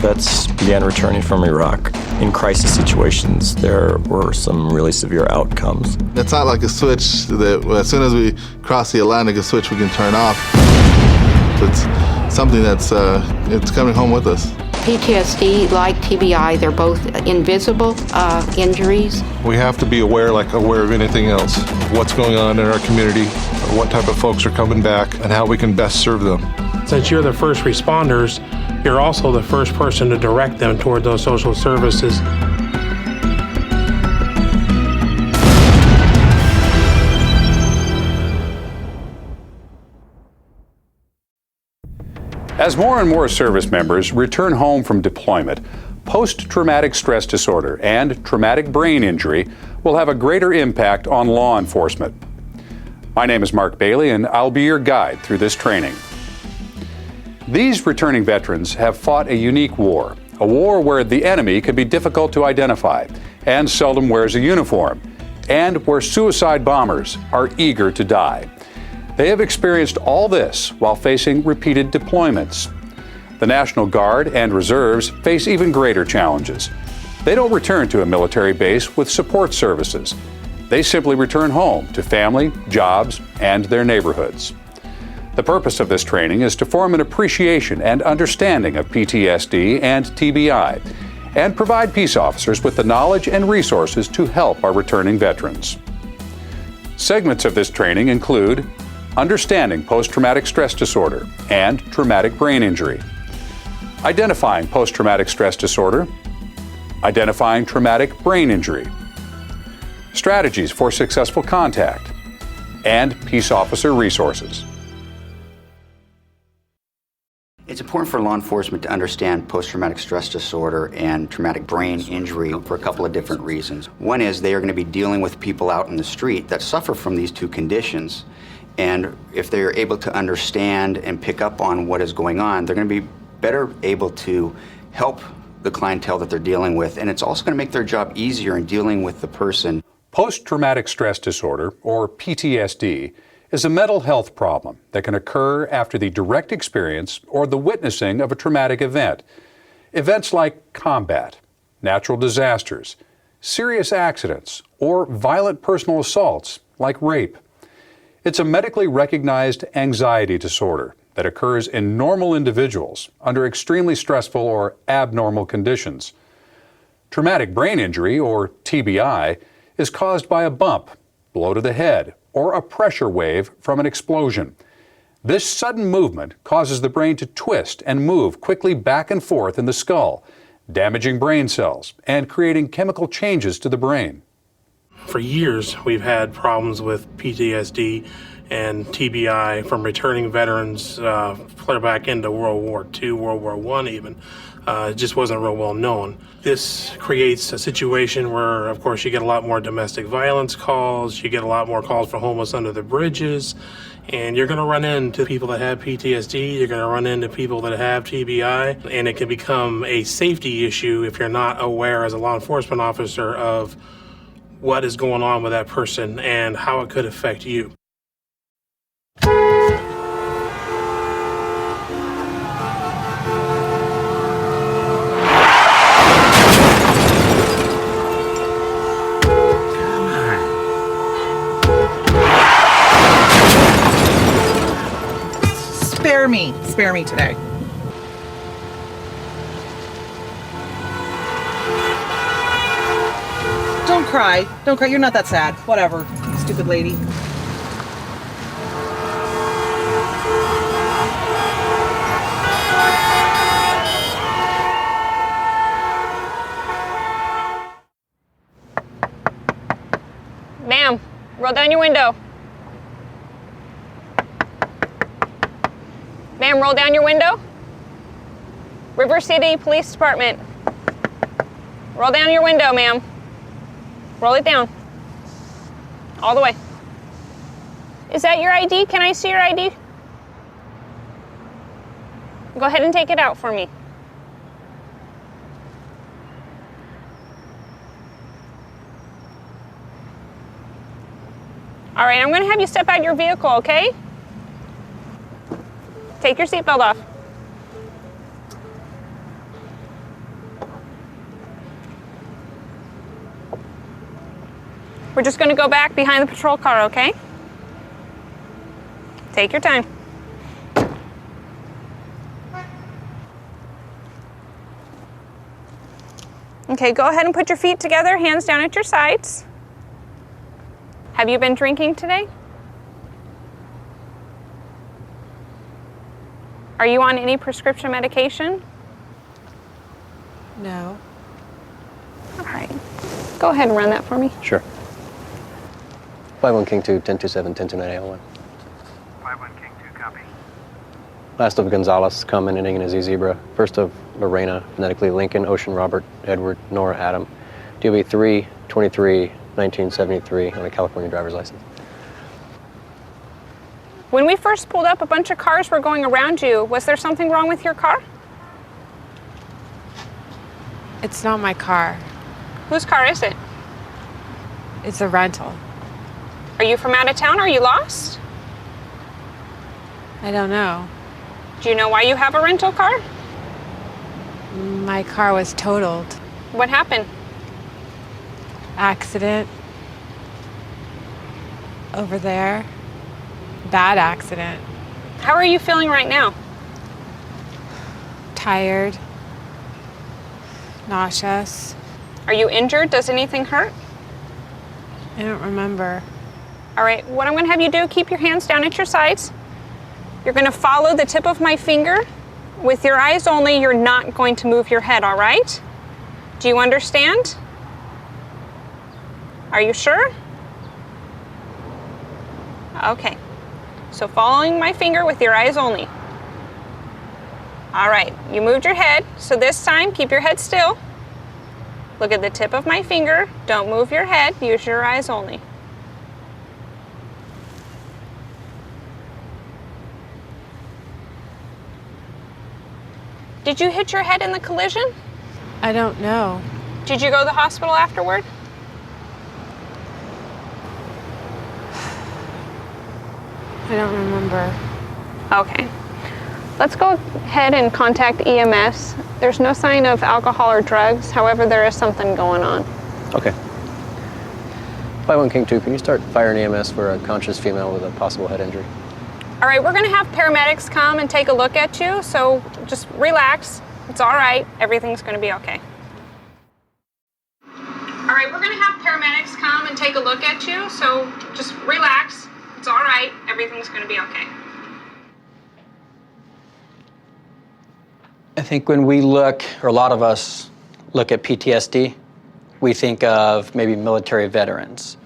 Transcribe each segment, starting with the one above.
vets began returning from Iraq. In crisis situations, there were some really severe outcomes. It's not like a switch that as soon as we cross the Atlantic, a switch we can turn off. It's something that's it's coming home with us. PTSD, like TBI, they're both invisible injuries. We have to be aware of anything else, what's going on in our community, what type of folks are coming back, and how we can best serve them. Since you're the first responders, you're also the first person to direct them toward those social services. As more and more service members return home from deployment, post-traumatic stress disorder and traumatic brain injury will have a greater impact on law enforcement. My name is Mark Bailey, and I'll be your guide through this training. These returning veterans have fought a unique war, a war where the enemy can be difficult to identify and seldom wears a uniform, and where suicide bombers are eager to die. They have experienced all this while facing repeated deployments. The National Guard and Reserves face even greater challenges. They don't return to a military base with support services. They simply return home to family, jobs, and their neighborhoods. The purpose of this training is to form an appreciation and understanding of PTSD and TBI, and provide peace officers with the knowledge and resources to help our returning veterans. Segments of this training include understanding post-traumatic stress disorder and traumatic brain injury, identifying post-traumatic stress disorder, identifying traumatic brain injury, strategies for successful contact, and peace officer resources. It's important for law enforcement to understand post-traumatic stress disorder and traumatic brain injury for a couple of different reasons. One is they are going to be dealing with people out in the street that suffer from these two conditions. And if they're able to understand and pick up on what is going on, they're going to be better able to help the clientele that they're dealing with. And it's also going to make their job easier in dealing with the person. Post-traumatic stress disorder, or PTSD, is a mental health problem that can occur after the direct experience or the witnessing of a traumatic event. Events like combat, natural disasters, serious accidents, or violent personal assaults like rape. It's a medically recognized anxiety disorder that occurs in normal individuals under extremely stressful or abnormal conditions. Traumatic brain injury, or TBI, is caused by a bump, blow to the head, or a pressure wave from an explosion. This sudden movement causes the brain to twist and move quickly back and forth in the skull, damaging brain cells and creating chemical changes to the brain. For years, we've had problems with PTSD and TBI from returning veterans clear back into World War II, World War I even. It just wasn't real well known. This creates a situation where, of course, you get a lot more domestic violence calls, you get a lot more calls for homeless under the bridges, and you're going to run into people that have PTSD, you're going to run into people that have TBI, and it can become a safety issue if you're not aware as a law enforcement officer of what is going on with that person and how it could affect you. Spare me today. Don't cry. You're not that sad. Whatever, stupid lady. Ma'am, roll down your window. Ma'am, roll down your window. River City Police Department. Roll down your window, ma'am. Roll it down. All the way. Is that your ID? Can I see your ID? Go ahead and take it out for me. All right, I'm going to have you step out of your vehicle, okay? Take your seatbelt off. We're just going to go back behind the patrol car, okay? Take your time. Okay, go ahead and put your feet together, hands down at your sides. Have you been drinking today? Are you on any prescription medication? No. All right. Go ahead and run that for me. Sure. 51 King 2, 1027, 1029 AL1. 51 King 2, copy. Last of Gonzalez, Common, ending in a Z zebra. First of Lorena, phonetically Lincoln, Ocean, Robert, Edward, Nora, Adam. DOB 3, 23, 1973 on a California driver's license. When we first pulled up, a bunch of cars were going around you. Was there something wrong with your car? It's not my car. Whose car is it? It's a rental. Are you from out of town? Are you lost? I don't know. Do you know why you have a rental car? My car was totaled. What happened? Accident. Over there. Bad accident. How are you feeling right now? Tired. Nauseous. Are you injured? Does anything hurt? I don't remember. All right, what I'm going to have you do, keep your hands down at your sides. You're going to follow the tip of my finger. With your eyes only, you're not going to move your head, all right? Do you understand? Are you sure? Okay. So following my finger with your eyes only. All right, you moved your head, so this time keep your head still. Look at the tip of my finger. Don't move your head, use your eyes only. Did you hit your head in the collision? I don't know. Did you go to the hospital afterward? I don't remember. Okay. Let's go ahead and contact EMS. There's no sign of alcohol or drugs. However, there is something going on. Okay. 51 King 2, can you start firing EMS for a conscious female with a possible head injury? All right, we're going to have paramedics come and take a look at you, so just relax. It's all right. Everything's going to be okay. All right, we're going to have paramedics come and take a look at you, so just relax. It's all right. Everything's going to be okay. I think when we look, or a lot of us look at PTSD, we think of maybe military veterans.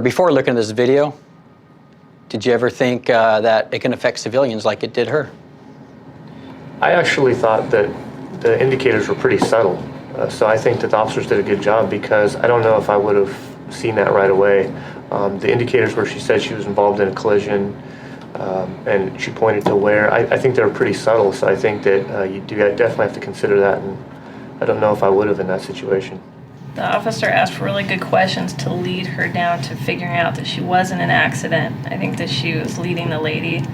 Before looking at this video, did you ever think that it can affect civilians like it did her? I actually thought that the indicators were pretty subtle. So I think that the officers did a good job, because I don't know if I would have seen that right away. The indicators where she said she was involved in a collision, and she pointed to where, I think they're pretty subtle, so I think that you do definitely have to consider that, and I don't know if I would have in that situation. The officer asked really good questions to lead her down to figuring out that she was in an accident. I think that she was leading the lady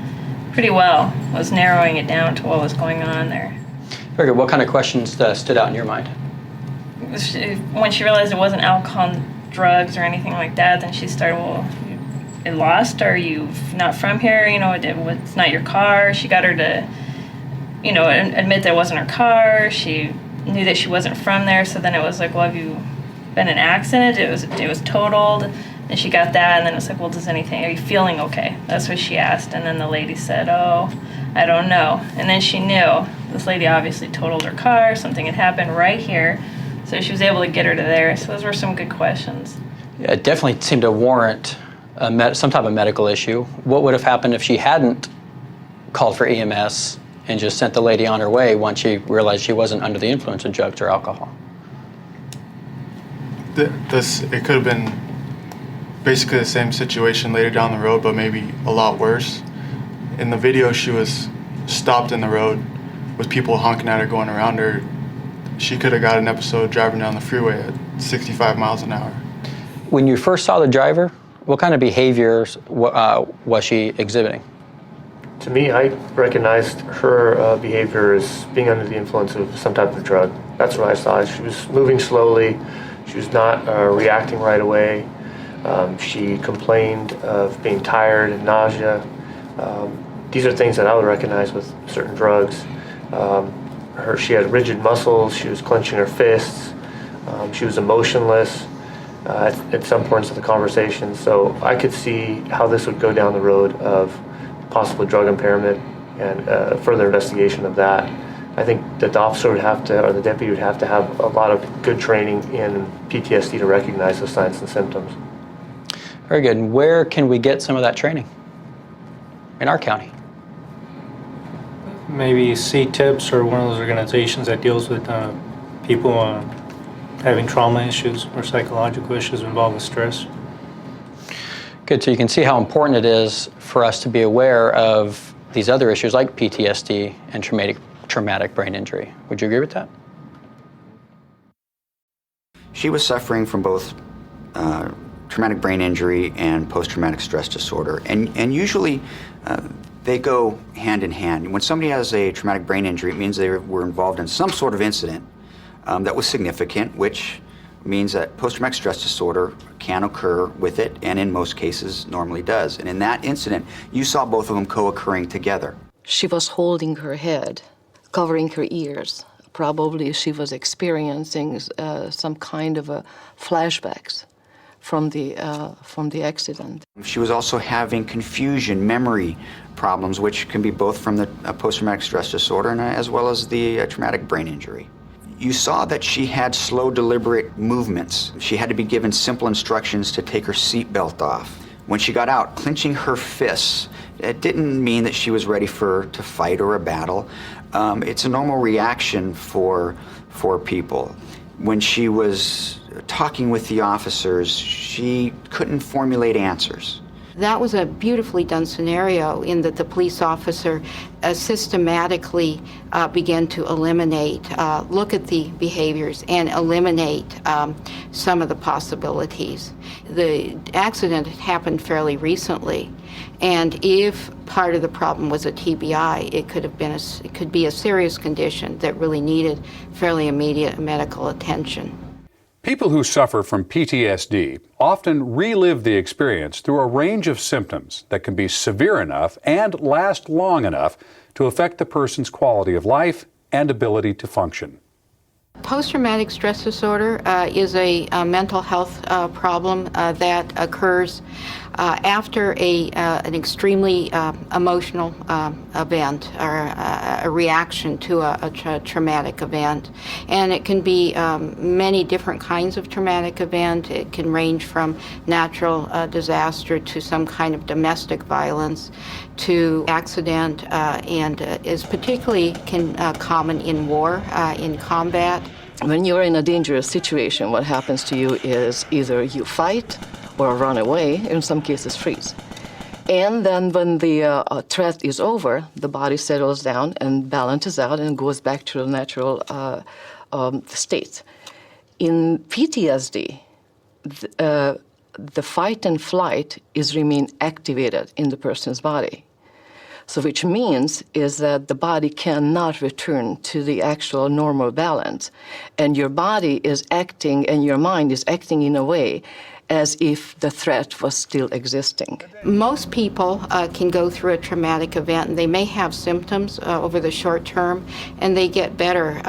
pretty well, was narrowing it down to what was going on there. Very good. What kind of questions stood out in your mind? When she realized it wasn't alcohol and drugs or anything like that, then she started, well, you lost? Are you not from here? You know, it's not your car. She got her to, you know, admit that it wasn't her car. She knew that she wasn't from there, so then it was like, well, have you been in an accident? It was totaled, and she got that, and then it's like, well, are you feeling okay? That's what she asked, and then the lady said, oh, I don't know. And then she knew this lady obviously totaled her car, something had happened right here, so she was able to get her to there. So those were some good questions. Yeah, it definitely seemed to warrant some type of medical issue. What would have happened if she hadn't called for EMS and just sent the lady on her way once she realized she wasn't under the influence of drugs or alcohol? It could have been basically the same situation later down the road, but maybe a lot worse. In the video, she was stopped in the road with people honking at her, going around her. She could have got an episode driving down the freeway at 65 miles an hour. When you first saw the driver, what kind of behaviors was she exhibiting? To me, I recognized her behavior as being under the influence of some type of drug. That's what I saw. She was moving slowly. She was not reacting right away. She complained of being tired and nausea. These are things that I would recognize with certain drugs. She had rigid muscles, she was clenching her fists, she was emotionless at some points of the conversation. So I could see how this would go down the road of possible drug impairment and further investigation of that. I think that the officer would have to, or the deputy would have to have a lot of good training in PTSD to recognize the signs and symptoms. Very good. And where can we get some of that training in our county? Maybe C-TIPS or one of those organizations that deals with people having trauma issues or psychological issues involved with stress. Good. So you can see how important it is for us to be aware of these other issues like PTSD and traumatic brain injury. Would you agree with that? She was suffering from both traumatic brain injury and post-traumatic stress disorder, and usually they go hand in hand. When somebody has a traumatic brain injury, it means they were involved in some sort of incident that was significant, which means that post-traumatic stress disorder can occur with it, and in most cases normally does. And in that incident, you saw both of them co-occurring together. She was holding her head, covering her ears. Probably she was experiencing some kind of flashbacks from the accident. She was also having confusion, memory problems, which can be both from the post-traumatic stress disorder and as well as the traumatic brain injury. You saw that she had slow, deliberate movements. She had to be given simple instructions to take her seatbelt off. When she got out, clenching her fists, it didn't mean that she was ready to fight or a battle. It's a normal reaction for people. When she was talking with the officers, she couldn't formulate answers. That was a beautifully done scenario in that the police officer systematically began to eliminate, look at the behaviors and eliminate some of the possibilities. The accident happened fairly recently, and if part of the problem was a TBI, it could be a serious condition that really needed fairly immediate medical attention. People who suffer from PTSD often relive the experience through a range of symptoms that can be severe enough and last long enough to affect the person's quality of life and ability to function. Post-traumatic stress disorder is a mental health problem that occurs after an extremely emotional event or a reaction to a traumatic event. And it can be many different kinds of traumatic event. It can range from natural disaster to some kind of domestic violence to accident, and is particularly common in war, in combat. When you're in a dangerous situation, what happens to you is either you fight or run away, in some cases freeze. And then when the threat is over, the body settles down and balances out and goes back to the natural state. In PTSD, the fight and flight remain activated in the person's body. So which means is that the body cannot return to the actual normal balance. And your body is acting and your mind is acting in a way as if the threat was still existing. Most people can go through a traumatic event, and they may have symptoms over the short term, and they get better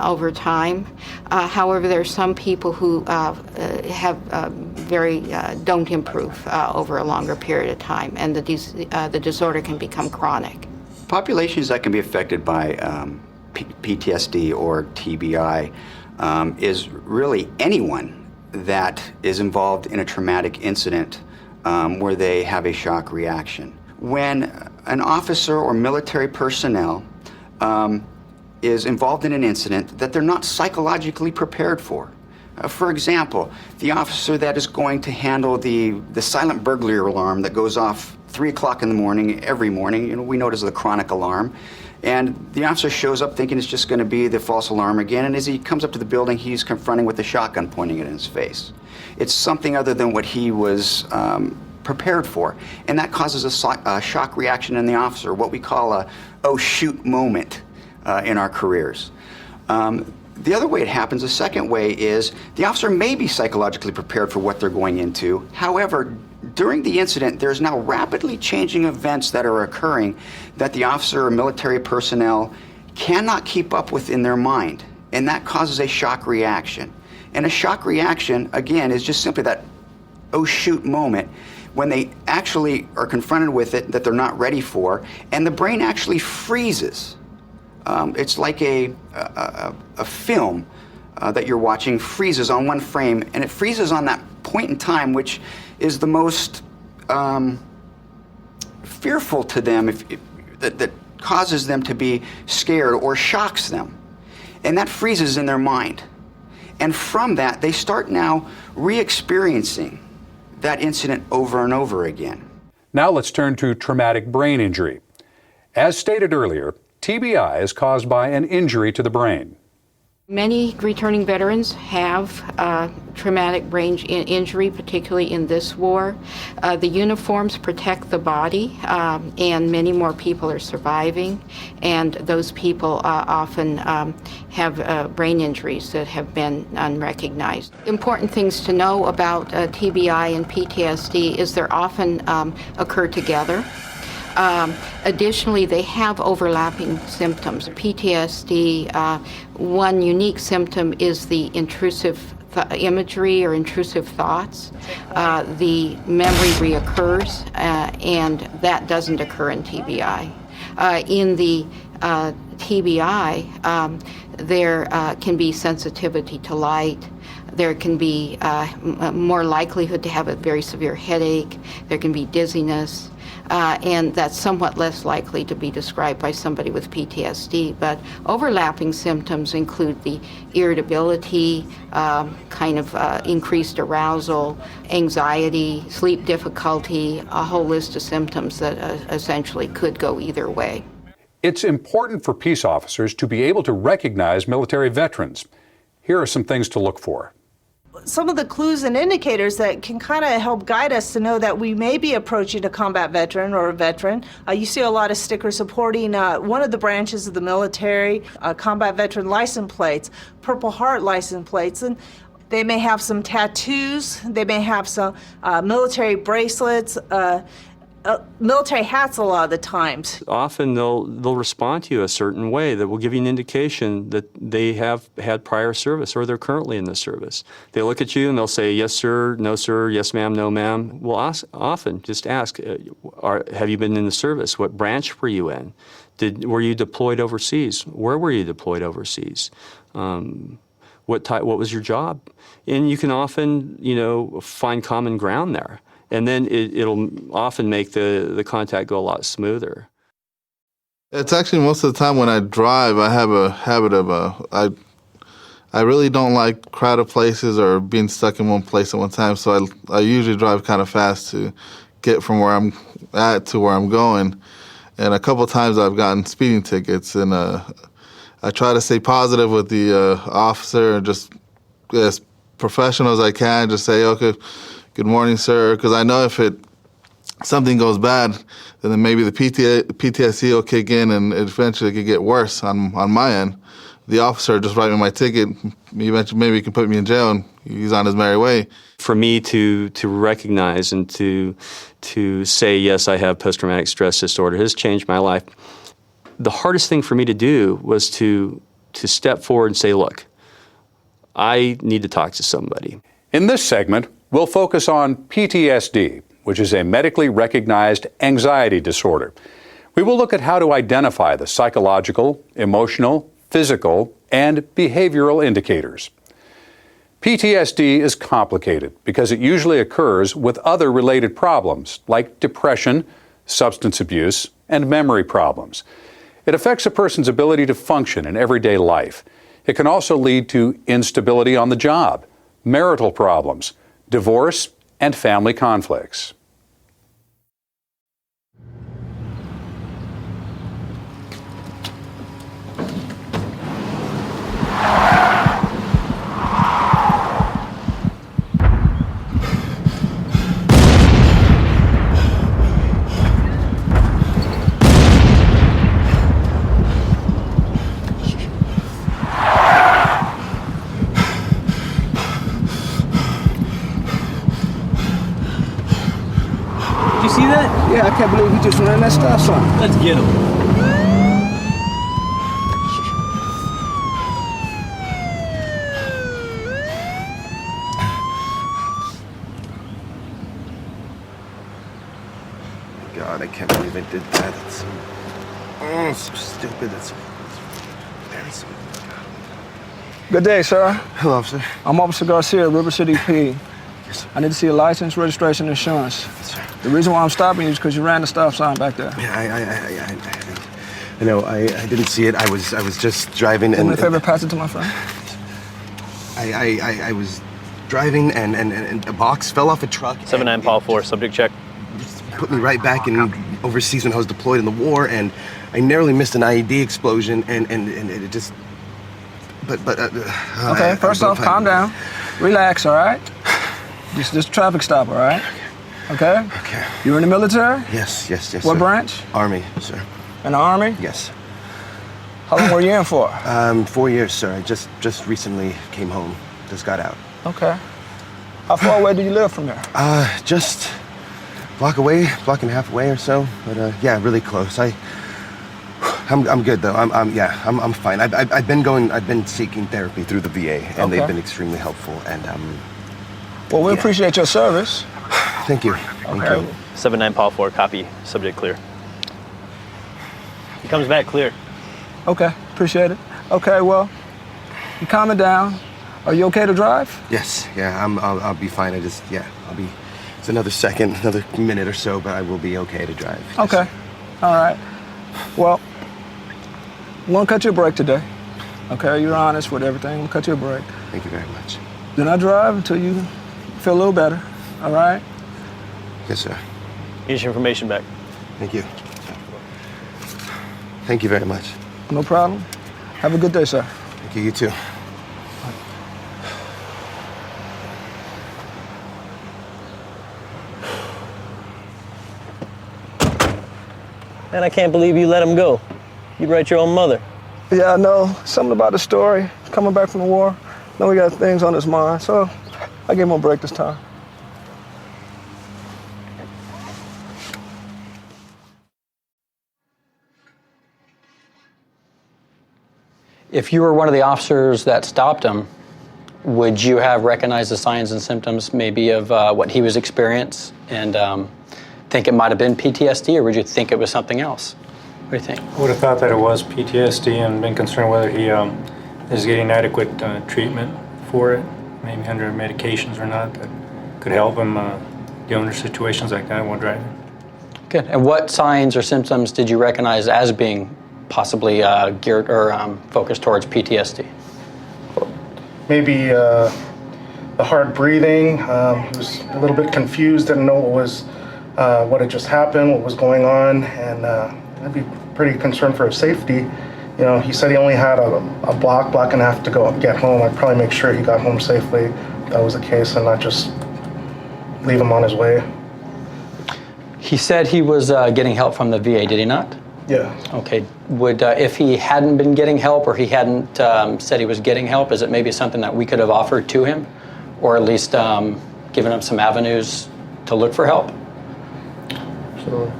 over time. However, there are some people who don't improve over a longer period of time, and the disorder can become chronic. Populations that can be affected by PTSD or TBI is really anyone that is involved in a traumatic incident where they have a shock reaction. When an officer or military personnel is involved in an incident that they're not psychologically prepared for. For example, the officer that is going to handle the silent burglary alarm that goes off 3 o'clock in the morning every morning, we know it as the chronic alarm. And the officer shows up thinking it's just going to be the false alarm again, and as he comes up to the building, he's confronting with a shotgun pointing it in his face. It's something other than what he was prepared for, and that causes a shock reaction in the officer, what we call a oh shoot moment in our careers. The other way it happens, the second way, is the officer may be psychologically prepared for what they're going into. However, during the incident, there's now rapidly changing events that are occurring that the officer or military personnel cannot keep up with in their mind, and that causes a shock reaction. And a shock reaction, again, is just simply that oh shoot moment when they actually are confronted with it that they're not ready for, and the brain actually freezes. It's like a film that you're watching freezes on one frame, and it freezes on that point in time, which is the most fearful to them, that causes them to be scared or shocks them. And that freezes in their mind. And from that, they start now re-experiencing that incident over and over again. Now let's turn to traumatic brain injury. As stated earlier, TBI is caused by an injury to the brain. Many returning veterans have traumatic brain injury, particularly in this war. The uniforms protect the body, and many more people are surviving, and those people often have brain injuries that have been unrecognized. Important things to know about TBI and PTSD is they're often occur together. Additionally, they have overlapping symptoms. PTSD, one unique symptom is the intrusive imagery or intrusive thoughts. The memory reoccurs, and that doesn't occur in TBI. In the TBI, there can be sensitivity to light. There can be more likelihood to have a very severe headache. There can be dizziness. And that's somewhat less likely to be described by somebody with PTSD. But overlapping symptoms include the irritability, increased arousal, anxiety, sleep difficulty, a whole list of symptoms that essentially could go either way. It's important for peace officers to be able to recognize military veterans. Here are some things to look for. Some of the clues and indicators that can kind of help guide us to know that we may be approaching a combat veteran or a veteran. You see a lot of stickers supporting one of the branches of the military, combat veteran license plates, Purple Heart license plates, and they may have some tattoos, they may have some military bracelets, military hats a lot of the times. Often they'll respond to you a certain way that will give you an indication that they have had prior service or they're currently in the service. They look at you and they'll say, yes, sir, no, sir, yes, ma'am, no, ma'am. We'll often just ask, have you been in the service? What branch were you in? Were you deployed overseas? Where were you deployed overseas? What was your job? And you can often, find common ground there. And then it'll often make the contact go a lot smoother. It's actually most of the time when I drive, I have a habit of I really don't like crowded places or being stuck in one place at one time. So I usually drive kind of fast to get from where I'm at to where I'm going. And a couple of times I've gotten speeding tickets, and I try to stay positive with the officer and just as professional as I can. Just say, okay, good morning, sir, because I know if something goes bad, then maybe the PTSD will kick in and eventually it could get worse on my end. The officer just write me my ticket, eventually maybe he can put me in jail and he's on his merry way. For me to recognize and to say, yes, I have post-traumatic stress disorder has changed my life. The hardest thing for me to do was to step forward and say, look, I need to talk to somebody. In this segment, we'll focus on PTSD, which is a medically recognized anxiety disorder. We will look at how to identify the psychological, emotional, physical, and behavioral indicators. PTSD is complicated because it usually occurs with other related problems like depression, substance abuse, and memory problems. It affects a person's ability to function in everyday life. It can also lead to instability on the job, marital problems, divorce, and family conflicts. believe he just ran that stop sign. Let's get him. God, I can't believe I did that. It's so stupid. It's embarrassing. Good day, sir. Hello, officer. I'm Officer Garcia, River City PD. Yes, sir. I need to see a license, registration, insurance. Yes, sir. The reason why I'm stopping you is because you ran the stop sign back there. Yeah, I know. I didn't see it. I was just driving. Do me a favor, pass it to my friend. I was driving and a box fell off a truck. 79 Paul 4, subject check. Put me right back in overseas when I was deployed in the war, and I narrowly missed an IED explosion, and it just. Okay, first off, calm down, relax, all right? Just a traffic stop, all right? Okay. Okay. You were in the military? Yes. What sir. branch? Army, sir. In the Army? Yes. How long were you in for? 4 years, sir. I just recently came home. Just got out. Okay. How far away do you live from here? Just block and a half away or so. But yeah, really close. I'm good though. I'm fine. I've been seeking therapy through the VA, and they've been extremely helpful. And well, we appreciate your service. Thank you. Okay. Thank you. 79 Paul 4, copy, subject clear. He comes back clear. Okay, appreciate it. Okay, well, you calming down. Are you okay to drive? Yes. Yeah. I'll be fine. I'll be. It's another second, another minute or so, but I will be okay to drive. Yes. Okay. All right. Well, I'm gonna cut you a break today. Okay, you're honest with everything. I'm gonna cut you a break. Thank you very much. Do not drive until you feel a little better. All right? Yes, sir. Here's your information back. Thank you. Thank you very much. No problem. Have a good day, sir. Thank you. You too. Man, I can't believe you let him go. You'd write your own mother. Yeah, I know. Something about the story. Coming back from the war. Know he got things on his mind, so I gave him a break this time. If you were one of the officers that stopped him, would you have recognized the signs and symptoms maybe of what he was experiencing and think it might have been PTSD, or would you think it was something else? What do you think? I would have thought that it was PTSD and been concerned whether he is getting adequate treatment for it, maybe under medications or not, that could help him deal under situations like that while driving. Good. And what signs or symptoms did you recognize as being possibly geared or focused towards PTSD? Maybe the hard breathing. He was a little bit confused, didn't know what had just happened, what was going on, and I'd be pretty concerned for his safety. You know, he said he only had a block and a half to go get home. I'd probably make sure he got home safely if that was the case, and not just leave him on his way. He said he was getting help from the VA, did he not? Yeah. Okay. Would if he hadn't been getting help, or he hadn't said he was getting help, is it maybe something that we could have offered to him, or at least given him some avenues to look for help? So,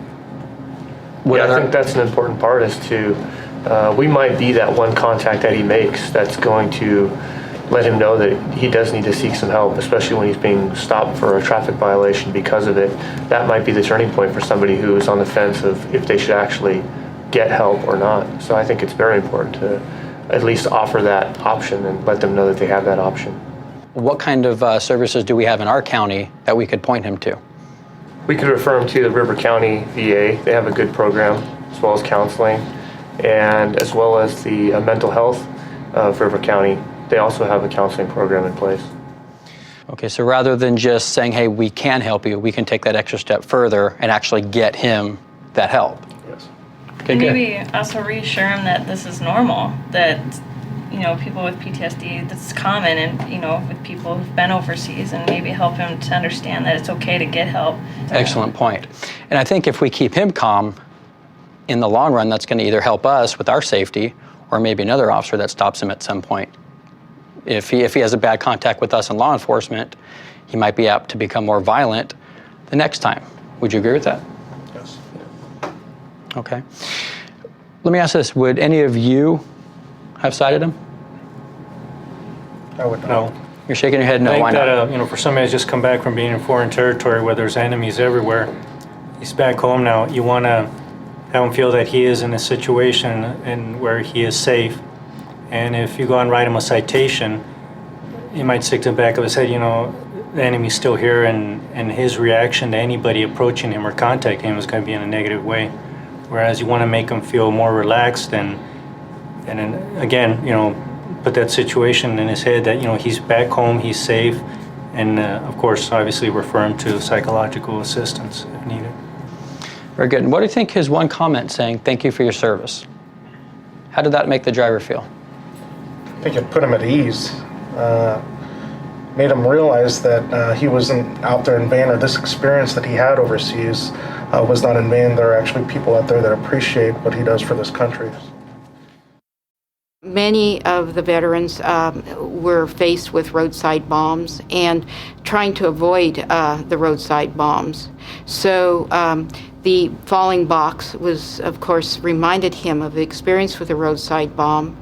yeah, I think that's an important part is to, we might be that one contact that he makes that's going to let him know that he does need to seek some help, especially when he's being stopped for a traffic violation because of it. That might be the turning point for somebody who is on the fence of if they should actually get help or not. So I think it's very important to at least offer that option and let them know that they have that option. What kind of services do we have in our county that we could point him to? We could refer him to the River County VA. They have a good program, as well as counseling, and as well as the mental health of River County. They also have a counseling program in place. Okay, so rather than just saying, hey, we can help you, we can take that extra step further and actually get him that help. Yes. Okay, and good. maybe also reassure him that this is normal, that, you know, people with PTSD, that's common, and, you know, with people who've been overseas, and maybe help him to understand that it's okay to get help. Excellent point. And I think if we keep him calm, in the long run, that's going to either help us with our safety, or maybe another officer that stops him at some point. If he has a bad contact with us in law enforcement, he might be apt to become more violent the next time. Would you agree with that? Yes. Okay. Let me ask this. Would any of you have cited him? I would not. No. You're shaking your head no. I think Why that, not? for somebody that's just come back from being in foreign territory where there's enemies everywhere, he's back home now. You want to have him feel that he is in a situation and where he is safe. And if you go and write him a citation, it might stick to the back of his head, the enemy's still here, and his reaction to anybody approaching him or contacting him is going to be in a negative way. Whereas you want to make him feel more relaxed and then, again, put that situation in his head that, he's back home, he's safe, and of course, obviously refer him to psychological assistance if needed. Very good. And what do you think his one comment saying, "Thank you for your service"? How did that make the driver feel? I think it put him at ease. Made him realize that he wasn't out there in vain, or this experience that he had overseas was not in vain. There are actually people out there that appreciate what he does for this country. Many of the veterans were faced with roadside bombs and trying to avoid the roadside bombs. So the falling box was, of course, reminded him of the experience with a roadside bomb.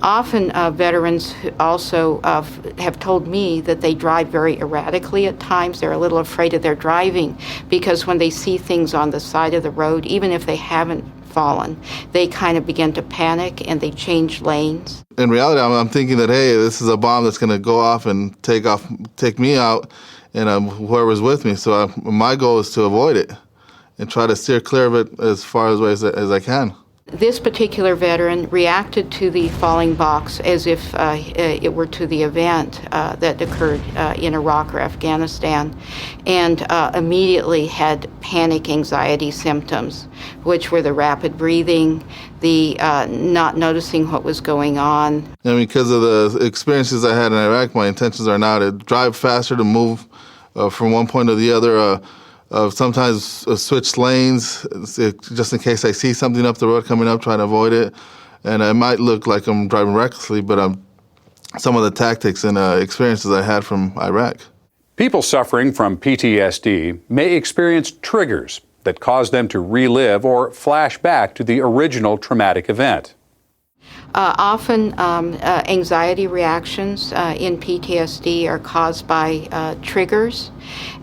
Often veterans also have told me that they drive very erratically at times. They're a little afraid of their driving because when they see things on the side of the road, even if they haven't fallen, they kind of begin to panic and they change lanes. In reality, I'm thinking that, hey, this is a bomb that's going to go off and take me out and whoever's with me. So my goal is to avoid it and try to steer clear of it as far away as I can. This particular veteran reacted to the falling box as if it were to the event that occurred in Iraq or Afghanistan, and immediately had panic anxiety symptoms, which were the rapid breathing, the not noticing what was going on. And because of the experiences I had in Iraq, my intentions are now to drive faster, to move from one point to the other, sometimes switch lanes just in case I see something up the road coming up, trying to avoid it. And it might look like I'm driving recklessly, but some of the tactics and experiences I had from Iraq. People suffering from PTSD may experience triggers that cause them to relive or flash back to the original traumatic event. Often anxiety reactions in PTSD are caused by triggers,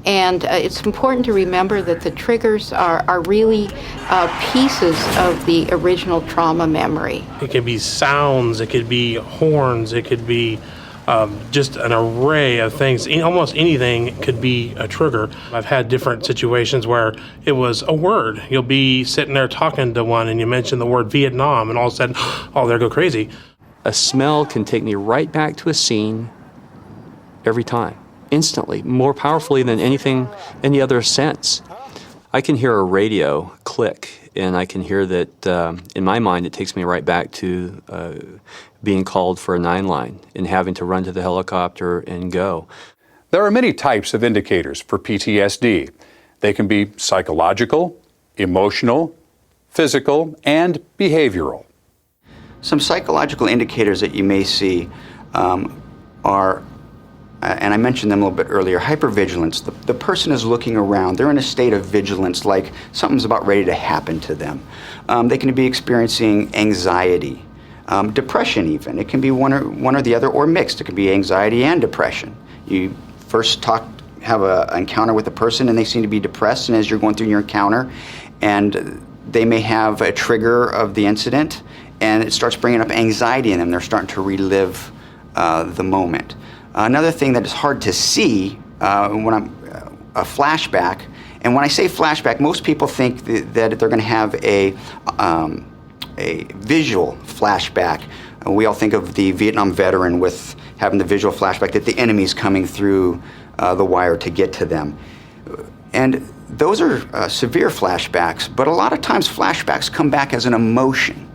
and it's important to remember that the triggers are really pieces of the original trauma memory. It could be sounds, it could be horns, it could be just an array of things. Almost anything could be a trigger. I've had different situations where it was a word. You'll be sitting there talking to one and you mention the word Vietnam and all of a sudden, oh, there go crazy. A smell can take me right back to a scene every time, instantly, more powerfully than any other sense. I can hear a radio click, and I can hear that, in my mind, it takes me right back to being called for a 9-line and having to run to the helicopter and go. There are many types of indicators for PTSD. They can be psychological, emotional, physical, and behavioral. Some psychological indicators that you may see are, and I mentioned them a little bit earlier, hypervigilance. The person is looking around. They're in a state of vigilance, like something's about ready to happen to them. They can be experiencing anxiety, depression even. It can be one or the other, or mixed. It can be anxiety and depression. You first have an encounter with a person and they seem to be depressed, and as you're going through your encounter, and they may have a trigger of the incident, and it starts bringing up anxiety in them. They're starting to relive the moment. Another thing that is hard to see when a flashback, and when I say flashback, most people think that they're going to have a visual flashback. We all think of the Vietnam veteran with having the visual flashback that the enemy's coming through the wire to get to them. And those are severe flashbacks, but a lot of times flashbacks come back as an emotion.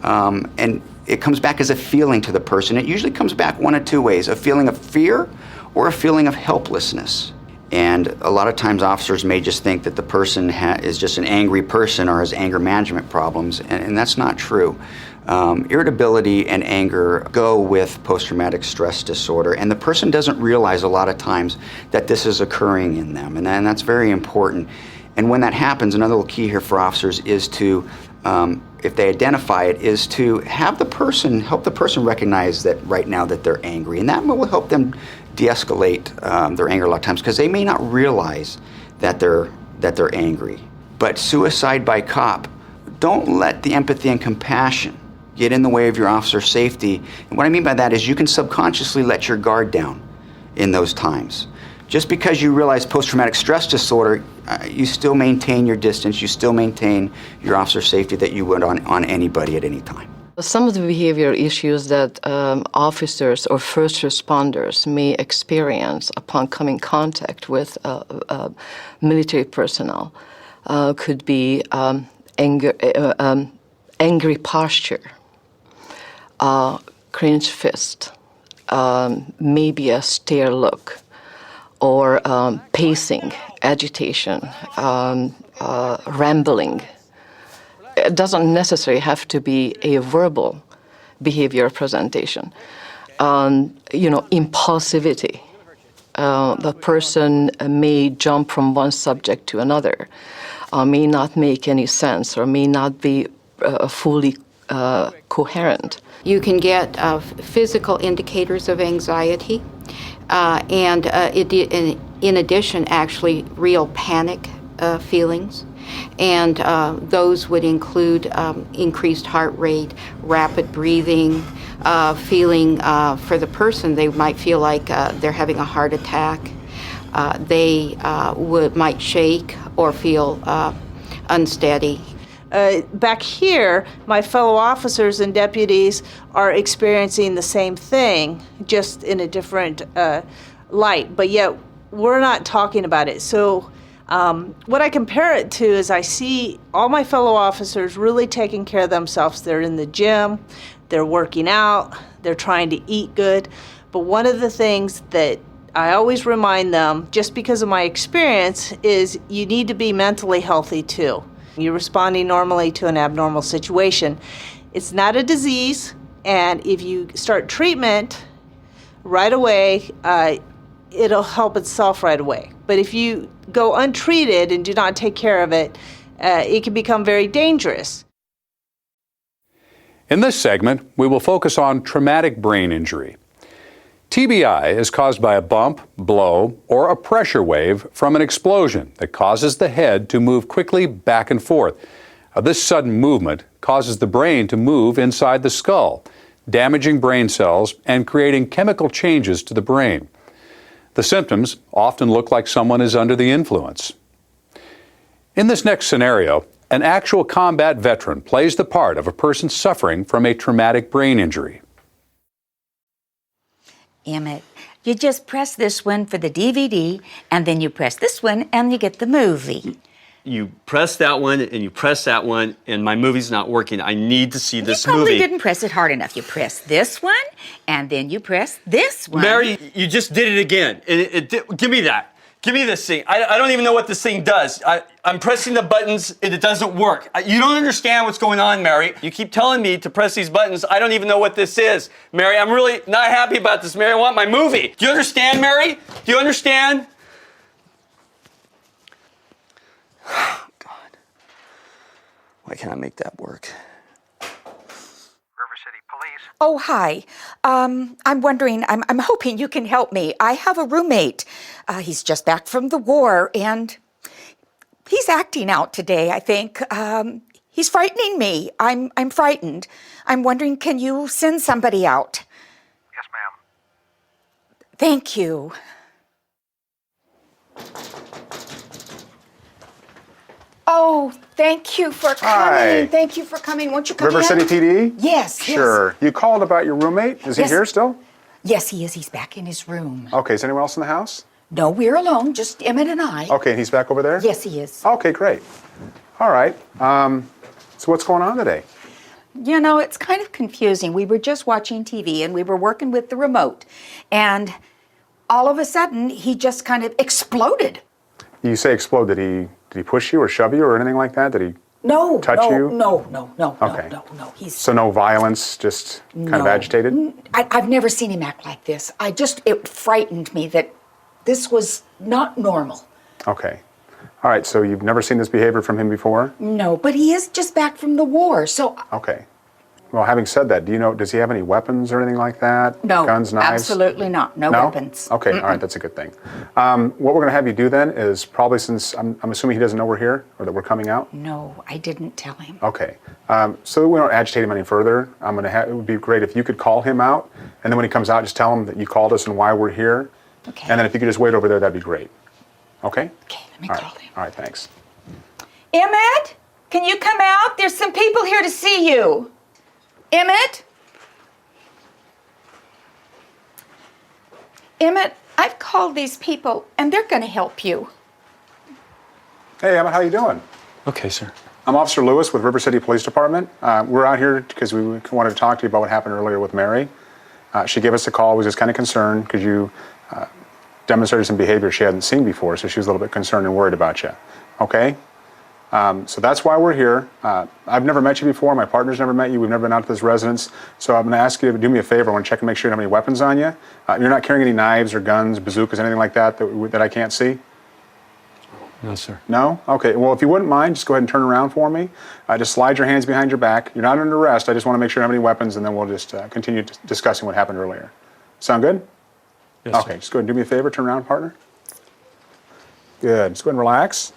And it comes back as a feeling to the person. It usually comes back one of two ways: a feeling of fear or a feeling of helplessness. And a lot of times officers may just think that the person is just an angry person or has anger management problems, and that's not true. Irritability and anger go with post-traumatic stress disorder, and the person doesn't realize a lot of times that this is occurring in them, and that's very important. And when that happens, another little key here for officers is to, if they identify it, is to have the person, help the person recognize that right now that they're angry. And that will help them de-escalate their anger a lot of times, because they may not realize that they're angry. But suicide by cop, don't let the empathy and compassion get in the way of your officer's safety. And what I mean by that is you can subconsciously let your guard down in those times. Just because you realize post-traumatic stress disorder, you still maintain your distance, you still maintain your officer's safety that you would on anybody at any time. Some of the behavior issues that officers or first responders may experience upon coming in contact with military personnel could be angry posture, clenched fist, maybe a stare look, or pacing, agitation, rambling. It doesn't necessarily have to be a verbal behavior presentation. Impulsivity. The person may jump from one subject to another, may not make any sense, or may not be fully coherent. You can get physical indicators of anxiety, and in addition, actually, real panic feelings. And those would include increased heart rate, rapid breathing, feeling for the person, they might feel like they're having a heart attack. They might shake or feel unsteady. Back here, my fellow officers and deputies are experiencing the same thing, just in a different light, but yet we're not talking about it. So what I compare it to is I see all my fellow officers really taking care of themselves. They're in the gym, they're working out, they're trying to eat good. But one of the things that I always remind them, just because of my experience, is you need to be mentally healthy too. You're responding normally to an abnormal situation. It's not a disease, and if you start treatment right away, it'll help itself right away. But if you go untreated and do not take care of it, it can become very dangerous. In this segment, we will focus on traumatic brain injury. TBI is caused by a bump, blow, or a pressure wave from an explosion that causes the head to move quickly back and forth. This sudden movement causes the brain to move inside the skull, damaging brain cells and creating chemical changes to the brain. The symptoms often look like someone is under the influence. In this next scenario, an actual combat veteran plays the part of a person suffering from a traumatic brain injury. Emmett, you just press this one for the DVD, and then you press this one, and you get the movie. You press that one, and you press that one, and my movie's not working. I need to see this movie. You probably didn't press it hard enough. You press this one, and then you press this one. Mary, you just did it again. Give me that. Give me this thing. I don't even know what this thing does. I'm pressing the buttons, and it doesn't work. You don't understand what's going on, Mary. You keep telling me to press these buttons. I don't even know what this is. Mary, I'm really not happy about this, Mary. I want my movie. Do you understand, Mary? Do you understand? God. Why can't I make that work? Oh, hi. I'm wondering, I'm hoping you can help me. I have a roommate. He's just back from the war, and he's acting out today, I think. He's frightening me. I'm frightened. I'm wondering, can you send somebody out? Yes, ma'am. Thank you. Oh, thank you for coming. Hi. Thank you for coming. Won't you come River in? City PD? Yes. Sure. You called about your roommate? Is he Yes. here still? Yes, he is. He's back in his room. Okay, is anyone else in the house? No, we're alone, just Emmett and I. Okay, and he's back over there? Yes, he is. Okay, great. All right. So what's going on today? You know, it's kind of confusing. We were just watching TV and we were working with the remote, and all of a sudden he just kind of exploded. You say explode. Did he push you or shove you or anything like that? Did he touch you? No. Okay. No. He's So no violence, just kind of agitated? I've never seen him act like this. It frightened me that this was not normal. Okay. All right, so you've never seen this behavior from him before? No, but he is just back from the war, so Okay. Well, having said that, does he have any weapons or anything like that? no, Guns, knives? absolutely not. No weapons. Okay, all right, that's a good thing. What we're going to have you do then is probably, since I'm assuming he doesn't know we're here or that we're coming out. No, I didn't tell him. Okay, so that we don't agitate him any further, it would be great if you could call him out, and then when he comes out, just tell him that you called us and why we're here. Okay. And then if you could just wait over there, that'd be great. Okay? Okay, let me call him. All right, thanks. Emmett, can you come out? There's some people here to see you. Emmett? Emmett, I've called these people, and they're going to help you. Hey, Emmett, how you doing? Okay, sir. I'm Officer Lewis with River City Police Department. We're out here because we wanted to talk to you about what happened earlier with Mary. She gave us a call, was just kind of concerned because you demonstrated some behavior she hadn't seen before, so she was a little bit concerned and worried about you. Okay? So that's why we're here. I've never met you before. My partner's never met you. We've never been out to this residence. So I'm going to ask you to do me a favor. I want to check and make sure you don't have any weapons on you. You're not carrying any knives or guns, bazookas, anything like that that I can't see? No, sir. No? Okay. Well, if you wouldn't mind, just go ahead and turn around for me. Just slide your hands behind your back. You're not under arrest. I just want to make sure you don't have any weapons, and then we'll just continue discussing what happened earlier. Sound good? Yes, okay. sir. Just go ahead and do me a favor. Turn around, partner. Good. Just go ahead and relax.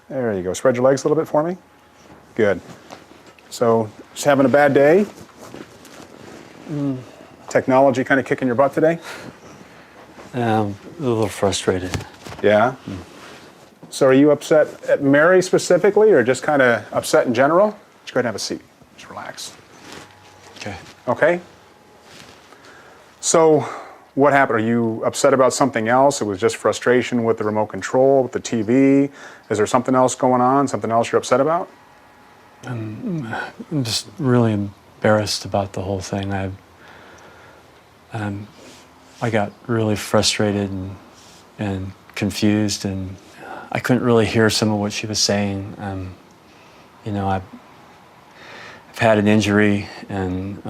There you go. Spread your legs a little bit for me. Good. So, just having a bad day? Technology kind of kicking your butt today? A little frustrated. Yeah? So are you upset at Mary specifically, or just kind of upset in general? Just go ahead and have a seat. Just relax. Okay. Okay? So, what happened? Are you upset about something else? It was just frustration with the remote control, with the TV? Is there something else going on? Something else you're upset about? I'm just really embarrassed about the whole thing. I got really frustrated and confused, and I couldn't really hear some of what she was saying. I've had an injury, and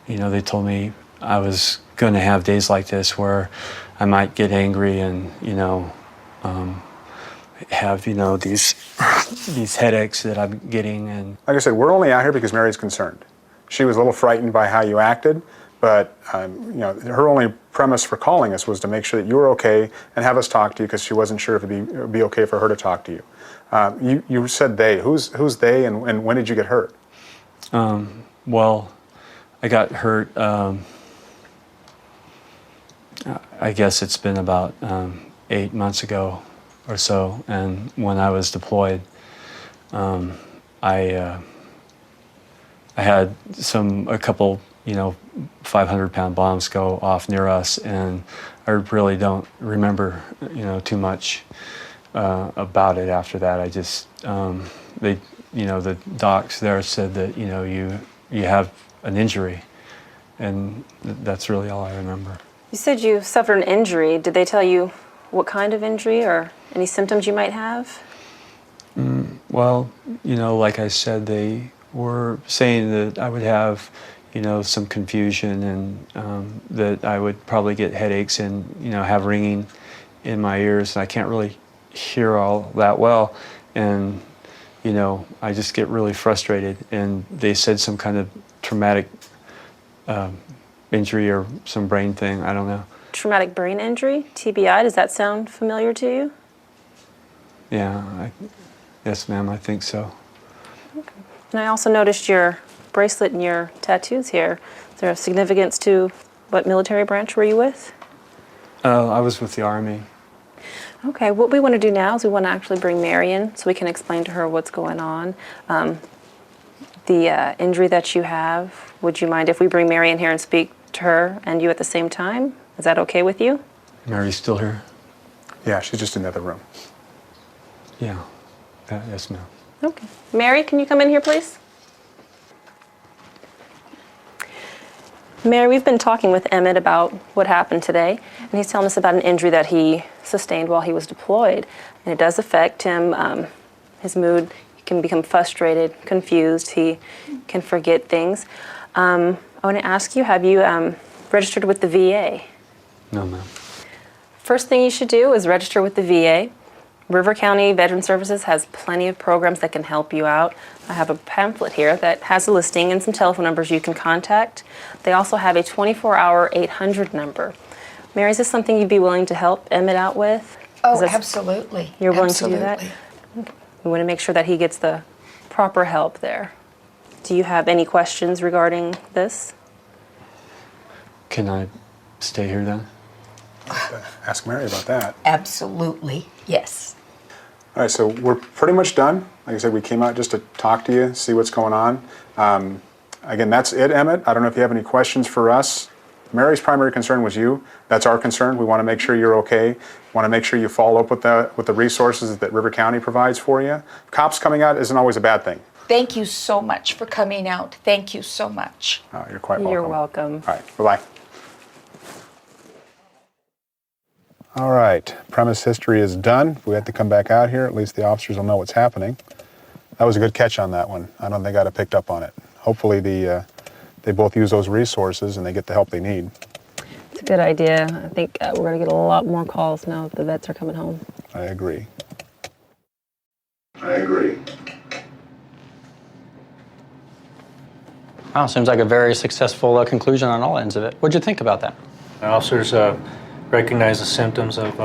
they told me I was going to have days like this where I might get angry and have these headaches that I'm getting. And like I said, we're only out here because Mary's concerned. She was a little frightened by how you acted, but her only premise for calling us was to make sure that you were okay and have us talk to you because she wasn't sure if it would be okay for her to talk to you. You said they. Who's they, and when did you get hurt? Well, I got hurt. I guess it's been about 8 months ago or so, and when I was deployed, I had a couple 500-pound bombs go off near us, and I really don't remember too much about it after that. I just the docs there said that you have an injury, and that's really all I remember. You said you suffered an injury. Did they tell you what kind of injury or any symptoms you might have? Well, like I said, they were saying that I would have, some confusion, and that I would probably get headaches and, have ringing in my ears, and I can't really hear all that well, and, I just get really frustrated, and they said some kind of traumatic injury or some brain thing, I don't know. Traumatic brain injury, TBI, does that sound familiar to you? Yeah, yes ma'am, I think so. Okay. And I also noticed your bracelet and your tattoos here. Is there a significance to what military branch were you with? I was with the Army. Okay, what we want to do now is we want to actually bring Mary in so we can explain to her what's going on. The injury that you have, would you mind if we bring Mary in here and speak to her and you at the same time? Is that okay with you? Mary's still here? Yeah, she's just in the other room. Yeah, yes ma'am. Okay. Mary, can you come in here, please? Mary, we've been talking with Emmett about what happened today, and he's telling us about an injury that he sustained while he was deployed. And it does affect him, his mood. He can become frustrated, confused. He can forget things. I want to ask you, have you registered with the VA? No, ma'am. First thing you should do is register with the VA. River County Veteran Services has plenty of programs that can help you out. I have a pamphlet here that has a listing and some telephone numbers you can contact. They also have a 24-hour 800 number. Mary, is this something you'd be willing to help Emmett out with? Oh, absolutely. You're willing to do that? We want to make sure that he gets the proper help there. Do you have any questions regarding this? Can I stay here then? Ask Mary about that. Absolutely, yes. All right, so we're pretty much done. Like I said, we came out just to talk to you, see what's going on. Again, that's it, Emmett. I don't know if you have any questions for us. Mary's primary concern was you. That's our concern. We want to make sure you're okay. We want to make sure you follow up with the resources that River County provides for you. Cops coming out isn't always a bad thing. Thank you so much for coming out. Thank you so much. You're quite welcome. You're welcome. All right, bye-bye. All right, premise history is done. If we have to come back out here, at least the officers will know what's happening. That was a good catch on that one. I don't think I'd have picked up on it. Hopefully they both use those resources and they get the help they need. It's a good idea. I think we're going to get a lot more calls now that the vets are coming home. I agree. Wow, seems like a very successful conclusion on all ends of it. What'd you think about that? The officers recognized the symptoms of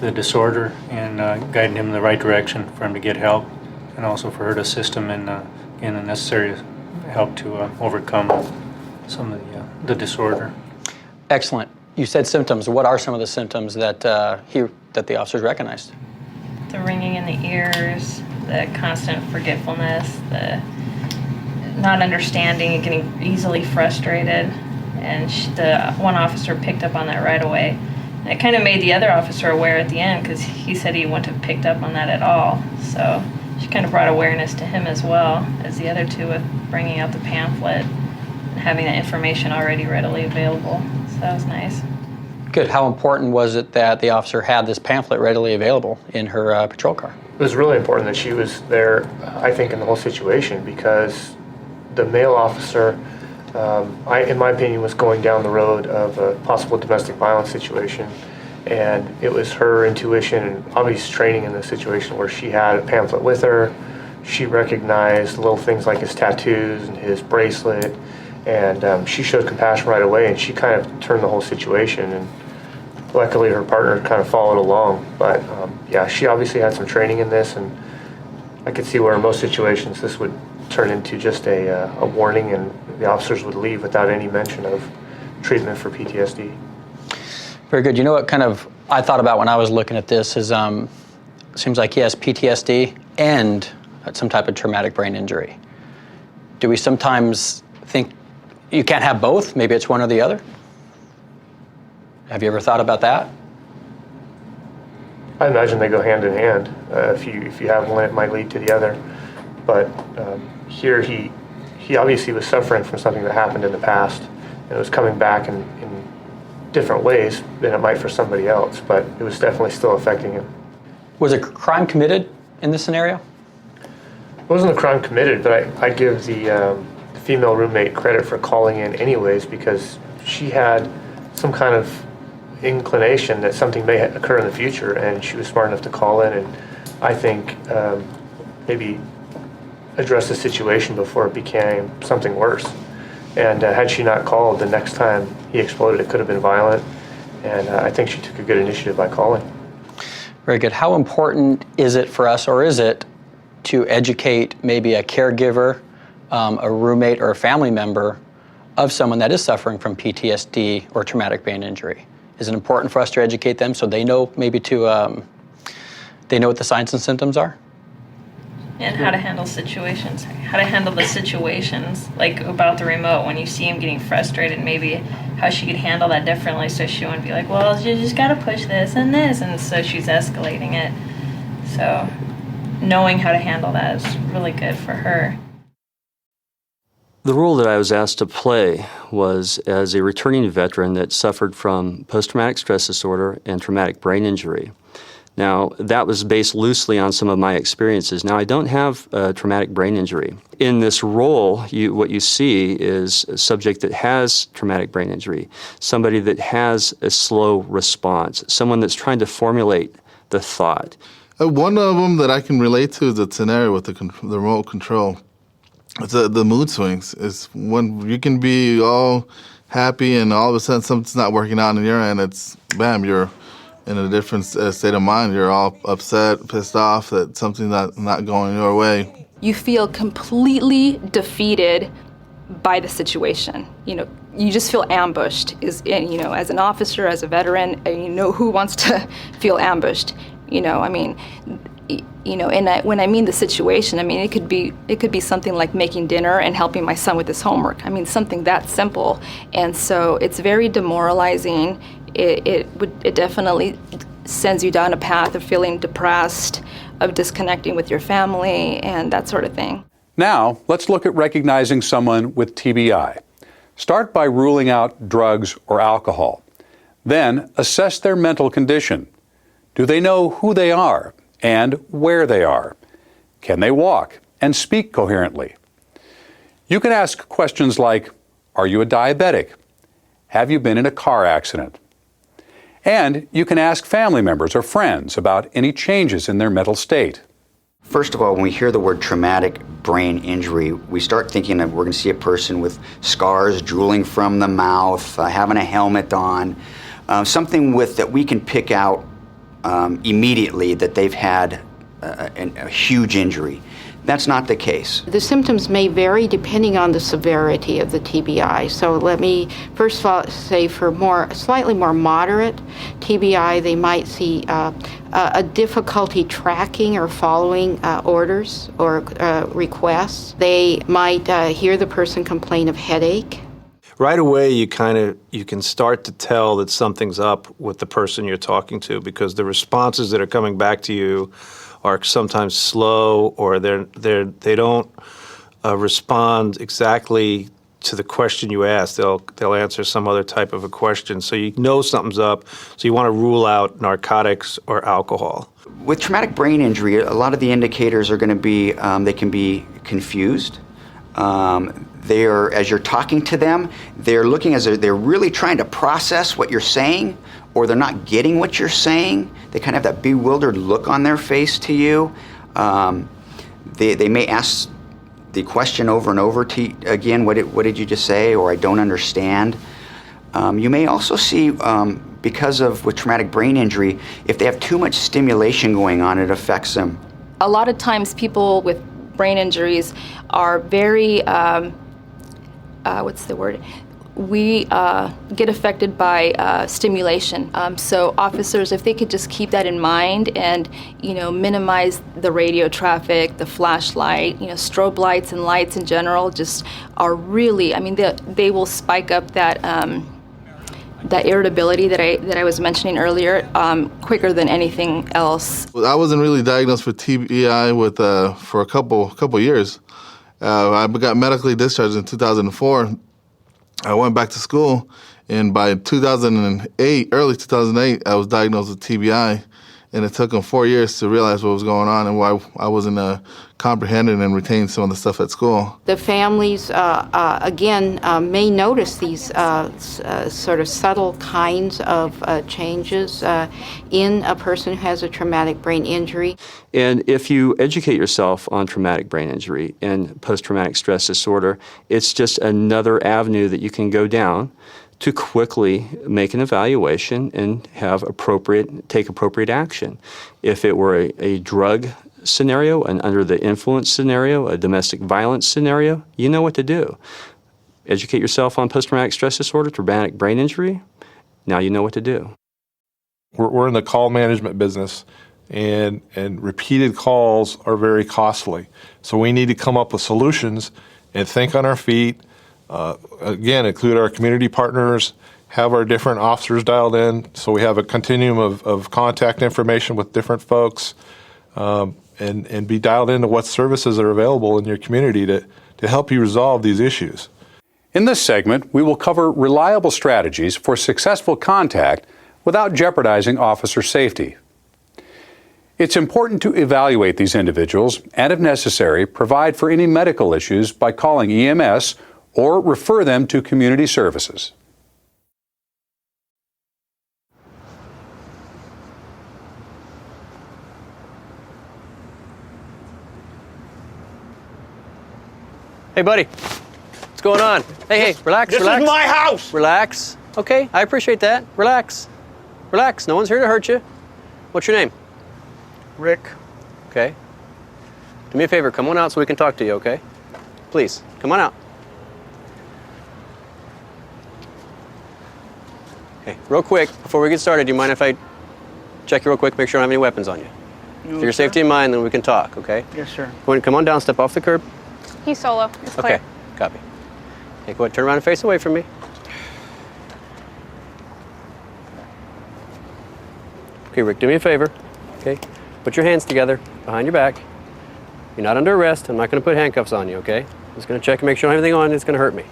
the disorder and guided him in the right direction for him to get help, and also for her to assist him in the necessary help to overcome some of the disorder. Excellent. You said symptoms. What are some of the symptoms that that the officers recognized? The ringing in the ears, the constant forgetfulness, the not understanding and getting easily frustrated. And the one officer picked up on that right away. And it kind of made the other officer aware at the end, because he said he wouldn't have picked up on that at all. So she kind of brought awareness to him as well as the other two, with bringing out the pamphlet and having that information already readily available. So that was nice. Good. How important was it that the officer had this pamphlet readily available in her patrol car? It was really important that she was there, I think, in the whole situation, because the male officer, in my opinion, was going down the road of a possible domestic violence situation, and it was her intuition and obvious training in the situation where she had a pamphlet with her. She recognized little things like his tattoos and his bracelet, and she showed compassion right away, and she kind of turned the whole situation, and luckily her partner kind of followed along. But yeah, she obviously had some training in this, and I could see where in most situations this would turn into just a warning, and the officers would leave without any mention of treatment for PTSD. Very good. You know what kind of I thought about when I was looking at this is seems like he has PTSD and some type of traumatic brain injury. Do we sometimes think you can't have both? Maybe it's one or the other? Have you ever thought about that? I imagine they go hand in hand. If you have one, it might lead to the other. But here he obviously was suffering from something that happened in the past, and it was coming back in different ways than it might for somebody else, but it was definitely still affecting him. Was a crime committed in this scenario? It wasn't a crime committed, but I give the female roommate credit for calling in anyways, because she had some kind of inclination that something may occur in the future, and she was smart enough to call in and I think maybe address the situation before it became something worse. And had she not called, the next time he exploded, it could have been violent. And I think she took a good initiative by calling. Very good. How important is it for us, or is it, to educate maybe a caregiver, a roommate, or a family member of someone that is suffering from PTSD or traumatic brain injury? Is it important for us to educate them so they know maybe they know what the signs and symptoms are? And how to handle situations. How to handle the situations, like about the remote, when you see him getting frustrated, maybe how she could handle that differently, so she wouldn't be like, well, you just got to push this and this, and so she's escalating it. So knowing how to handle that is really good for her. The role that I was asked to play was as a returning veteran that suffered from post-traumatic stress disorder and traumatic brain injury. Now, that was based loosely on some of my experiences. Now, I don't have a traumatic brain injury. In this role, what you see is a subject that has traumatic brain injury, somebody that has a slow response, someone that's trying to formulate the thought. One of them that I can relate to is the scenario with the remote control. It's the mood swings. It's when you can be all happy and all of a sudden something's not working out on your end. It's bam, you're in a different state of mind. You're all upset, pissed off that something's not going your way. You feel completely defeated by the situation. You just feel ambushed. As an officer, as a veteran, who wants to feel ambushed? When I mean the situation, it could be something like making dinner and helping my son with his homework. Something that simple. And so it's very demoralizing. It definitely sends you down a path of feeling depressed, of disconnecting with your family, and that sort of thing. Now, let's look at recognizing someone with TBI. Start by ruling out drugs or alcohol. Then assess their mental condition. Do they know who they are and where they are? Can they walk and speak coherently? You can ask questions like, are you a diabetic? Have you been in a car accident? And you can ask family members or friends about any changes in their mental state. First of all, when we hear the word traumatic brain injury, we start thinking that we're going to see a person with scars drooling from the mouth, having a helmet on, something that we can pick out immediately that they've had a huge injury. That's not the case. The symptoms may vary depending on the severity of the TBI. So let me first of all say for slightly more moderate TBI, they might see a difficulty tracking or following orders or requests. They might hear the person complain of headache. Right away, you can start to tell that something's up with the person you're talking to, because the responses that are coming back to you are sometimes slow, or they don't respond exactly to the question you ask. They'll answer some other type of a question. So you know something's up. So you want to rule out narcotics or alcohol. With traumatic brain injury, a lot of the indicators are going to be they can be confused. As you're talking to them, they're looking as they're really trying to process what you're saying, or they're not getting what you're saying. They kind of have that bewildered look on their face to you. They may ask the question over and over again, what did you just say, or I don't understand. You may also see, with traumatic brain injury, if they have too much stimulation going on, it affects them. A lot of times people with brain injuries are very, we get affected by stimulation. So officers, if they could just keep that in mind and, minimize the radio traffic, the flashlight, strobe lights and lights in general just are really, they will spike up that irritability that I was mentioning earlier quicker than anything else. I wasn't really diagnosed with TBI for a couple years. I got medically discharged in 2004. I went back to school, and by 2008, early 2008, I was diagnosed with TBI, and it took them 4 years to realize what was going on and why I wasn't comprehending and retaining some of the stuff at school. The families, again, may notice these sort of subtle kinds of changes in a person who has a traumatic brain injury. And if you educate yourself on traumatic brain injury and post-traumatic stress disorder, it's just another avenue that you can go down to quickly make an evaluation and take appropriate action. If it were a drug scenario, an under the influence scenario, a domestic violence scenario, you know what to do. Educate yourself on post-traumatic stress disorder, traumatic brain injury, now you know what to do. We're in the call management business, and repeated calls are very costly. So we need to come up with solutions and think on our feet. Again, include our community partners, have our different officers dialed in so we have a continuum of contact information with different folks, and be dialed into what services are available in your community to help you resolve these issues. In this segment, we will cover reliable strategies for successful contact without jeopardizing officer safety. It's important to evaluate these individuals and, if necessary, provide for any medical issues by calling EMS or refer them to community services. Hey, buddy. What's going on? Hey, relax, This relax. is my house. Relax. Okay, I appreciate that. Relax. Relax. No one's here to hurt you. What's your name? Rick. Okay. Do me a favor. Come on out so we can talk to you, okay? Please, come on out. Okay, real quick, before we get started, do you mind if I check you real quick, make sure I don't have any weapons on you? No, For your sir. safety in mind, then we can talk, okay? Yes, sir. Go ahead, come on down, step off the curb. He's solo. It's clear. Okay, copy. Okay, go ahead, turn around and face away from me. Okay, Rick, do me a favor, okay? Put your hands together behind your back. You're not under arrest. I'm not going to put handcuffs on you, okay? I'm just going to check and make sure I don't have anything on that's going to hurt me.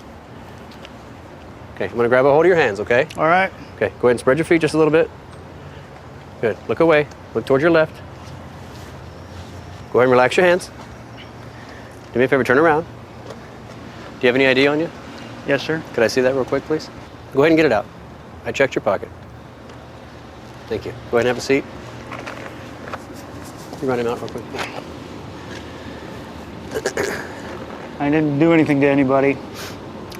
Okay, I'm going to grab a hold of your hands, okay? All right. Okay, go ahead and spread your feet just a little bit. Good. Look away. Look towards your left. Go ahead and relax your hands. Do me a favor, turn around. Do you have any ID on you? Yes, sir. Could I see that real quick, please? Go ahead and get it out. I checked your pocket. Thank you. Go ahead and have a seat. You run him out real quick. I didn't do anything to anybody.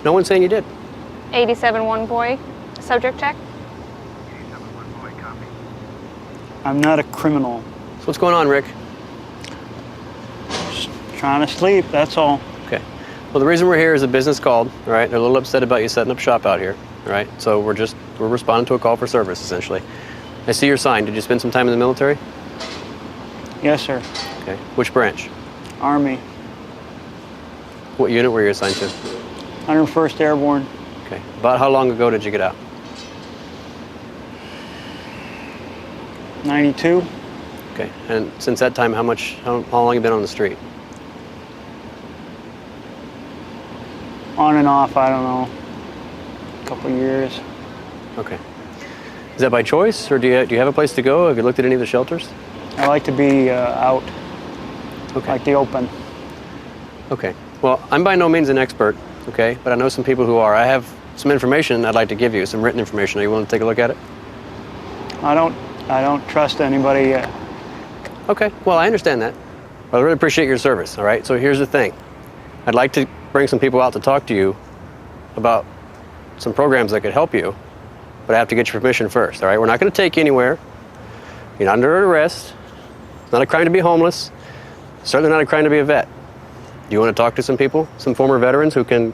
No one's saying you did. 87-1 boy. Subject check. I'm not a criminal. So what's going on, Rick? Just trying to sleep, that's all. Okay. Well, the reason we're here is a business called, all right? They're a little upset about you setting up shop out here, all right? So we're responding to a call for service, essentially. I see your sign. Did you spend some time in the military? Yes, sir. Okay. Which branch? Army. What unit were you assigned to? 101st Airborne. Okay. About how long ago did you get out? 92. Okay. And since that time, how long have you been on the street? On and off, I don't know. A couple years. Okay. Is that by choice, or do you have a place to go? Have you looked at any of the shelters? I like to be out. Okay. Like the open. Okay. Well, I'm by no means an expert, okay? But I know some people who are. I have some information I'd like to give you, some written information. Are you willing to take a look at it? I don't trust anybody yet. Okay. Well, I understand that. But I really appreciate your service, all right? So here's the thing. I'd like to bring some people out to talk to you about some programs that could help you, but I have to get your permission first, all right? We're not going to take you anywhere. You're not under arrest. It's not a crime to be homeless. Certainly not a crime to be a vet. Do you want to talk to some people, some former veterans who can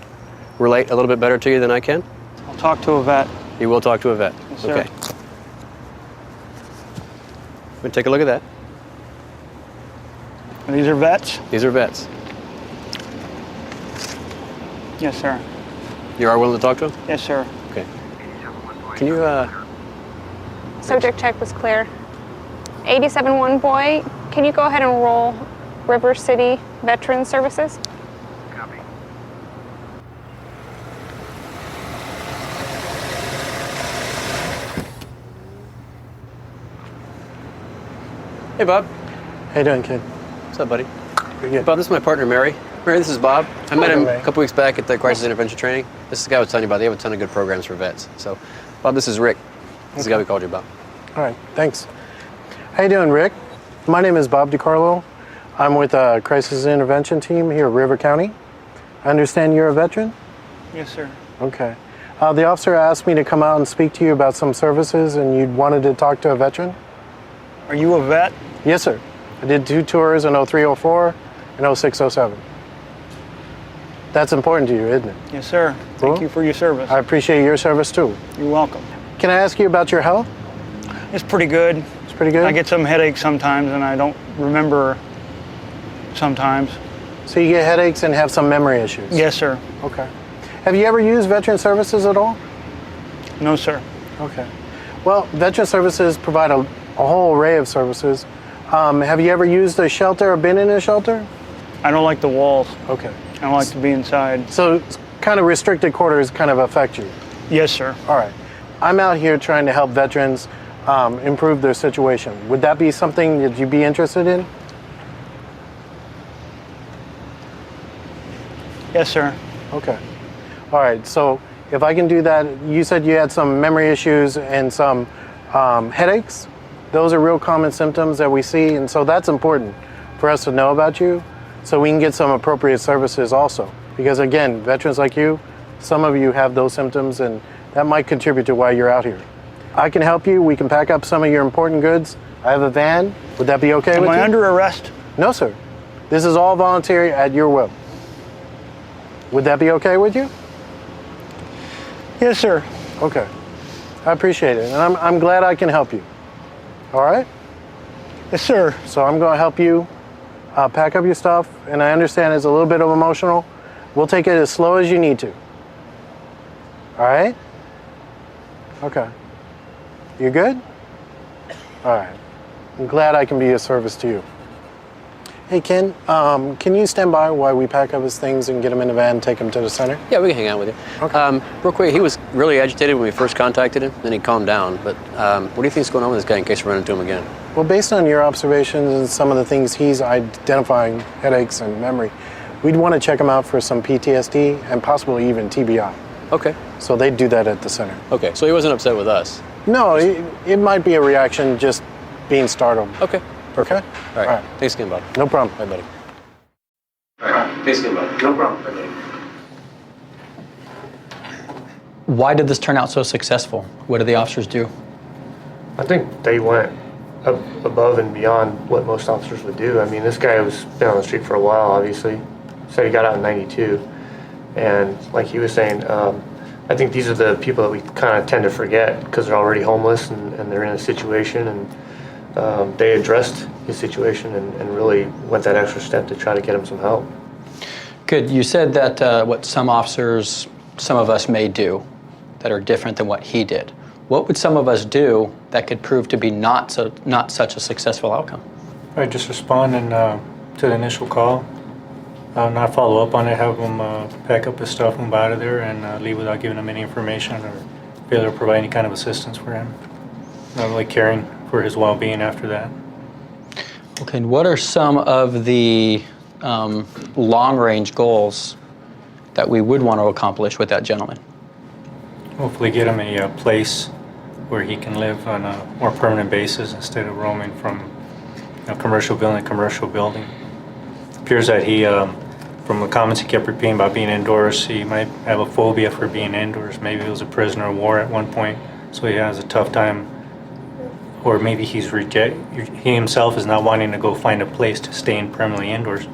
relate a little bit better to you than I can? I'll talk to a vet. You will talk to a vet? Yes, sir. Okay. We'll take a look at that. These are vets? These are vets. Yes, sir. You are willing to talk to them? Yes, sir. Okay. Can you, Subject check was clear. 87-1 boy, can you go ahead and roll River City Veteran Services? Hey, Bob. How you doing, kid? What's up, buddy? Pretty good. Bob, this is my partner, Mary. Mary, this is Bob. I met him a couple weeks back at the Crisis Intervention Training. This is the guy I was telling you about. They have a ton of good programs for vets. So, Bob, this is Rick. This is the guy we called you about. All right, thanks. How you doing, Rick? My name is Bob DiCarlo. I'm with a crisis intervention team here at River County. I understand you're a veteran? Yes, sir. Okay. The officer asked me to come out and speak to you about some services, and you wanted to talk to a veteran? Are you a vet? Yes, sir. I did 2 tours in 03-04 and 06-07. That's important to you, isn't it? Yes, sir. Thank you for your service. I appreciate your service, too. You're welcome. Can I ask you about your health? It's pretty good. It's pretty good? I get some headaches sometimes, and I don't remember sometimes. So you get headaches and have some memory issues? Yes, sir. Okay. Have you ever used veteran services at all? No, sir. Okay. Well, veteran services provide a whole array of services. Have you ever used a shelter or been in a shelter? I don't like the walls. Okay. I don't like to be inside. So kind of restricted quarters kind of affect you? Yes, sir. All right. I'm out here trying to help veterans improve their situation. Would that be something that you'd be interested in? Yes, sir. Okay. All right. So if I can do that, you said you had some memory issues and some headaches. Those are real common symptoms that we see, and so that's important for us to know about you so we can get some appropriate services also. Because again, veterans like you, some of you have those symptoms, and that might contribute to why you're out here. I can help you. We can pack up some of your important goods. I have a van. Would that be okay with you? Am I under arrest? No, sir. This is all voluntary at your will. Would that be okay with you? Yes, sir. Okay. I appreciate it, and I'm glad I can help you. All right? Yes, sir. So I'm going to help you pack up your stuff, and I understand it's a little bit of emotional. We'll take it as slow as you need to. All right? Okay. You good? All right. I'm glad I can be of service to you. Hey, Ken, can you stand by while we pack up his things and get him in the van and take him to the center? Yeah, we can hang out with you. Okay. Real quick, he was really agitated when we first contacted him, then he calmed down. But what do you think is going on with this guy in case we run into him again? Well, based on your observations and some of the things he's identifying, headaches and memory, we'd want to check him out for some PTSD and possibly even TBI. Okay. So they'd do that at the center. Okay, so he wasn't upset with us? No, it might be a reaction just being startled. Okay. Okay? All right. Thanks again, Bob. No problem. Bye, buddy. All right. Thanks again, buddy. No problem. Bye, buddy. Why did this turn out so successful? What did the officers do? I think they went above and beyond what most officers would do. I mean, this guy was been on the street for a while, obviously. Said he got out in '92. And like he was saying, I think these are the people that we kind of tend to forget because they're already homeless and they're in a situation, and they addressed his situation and really went that extra step to try to get him some help. Good. You said that what some officers, some of us may do that are different than what he did. What would some of us do that could prove to be not such a successful outcome? All right, just respond to the initial call. Not follow up on it, have him pack up his stuff, move out of there, and leave without giving him any information or failure to provide any kind of assistance for him. Not really caring for his well-being after that. Okay, and what are some of the long-range goals that we would want to accomplish with that gentleman? Hopefully get him a place where he can live on a more permanent basis instead of roaming from commercial building to commercial building. It appears that he, from the comments he kept repeating about being indoors, he might have a phobia for being indoors. Maybe he was a prisoner of war at one point, so he has a tough time. Or maybe he himself is not wanting to go find a place to stay in permanently indoors.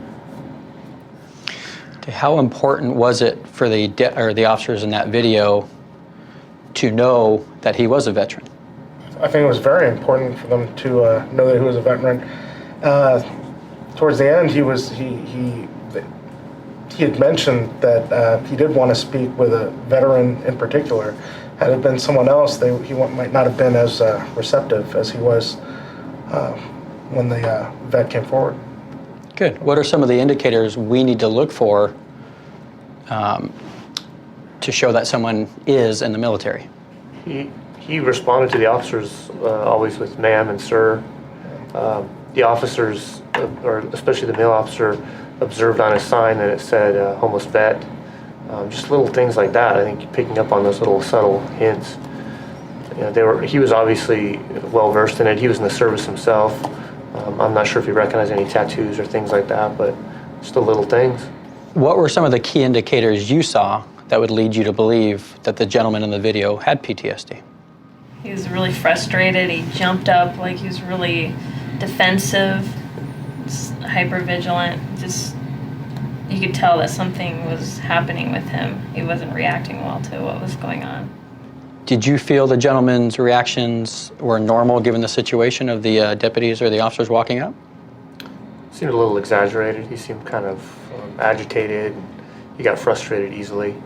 How important was it for the officers in that video to know that he was a veteran? I think it was very important for them to know that he was a veteran. Towards the end, he had mentioned that he did want to speak with a veteran in particular. Had it been someone else, he might not have been as receptive as he was when the vet came forward. Good. What are some of the indicators we need to look for to show that someone is in the military? He responded to the officers always with ma'am and sir. The officers, or especially the male officer, observed on his sign that it said homeless vet. Just little things like that. I think picking up on those little subtle hints. He was obviously well versed in it. He was in the service himself. I'm not sure if he recognized any tattoos or things like that, but just the little things. What were some of the key indicators you saw that would lead you to believe that the gentleman in the video had PTSD? He was really frustrated. He jumped up, like he was really defensive, hypervigilant. Just, you could tell that something was happening with him. He wasn't reacting well to what was going on. Did you feel the gentleman's reactions were normal given the situation of the deputies or the officers walking up? Seemed a little exaggerated. He seemed kind of agitated. He got frustrated easily.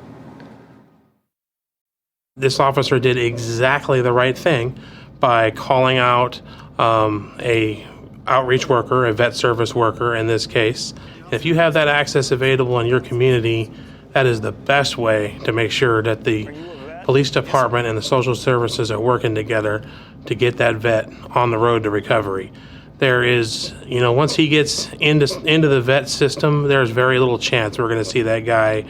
This officer did exactly the right thing by calling out a outreach worker, a vet service worker in this case. If you have that access available in your community, that is the best way to make sure that the police department and the social services are working together to get that vet on the road to recovery. There is, once he gets into the vet system, there's very little chance we're going to see that guy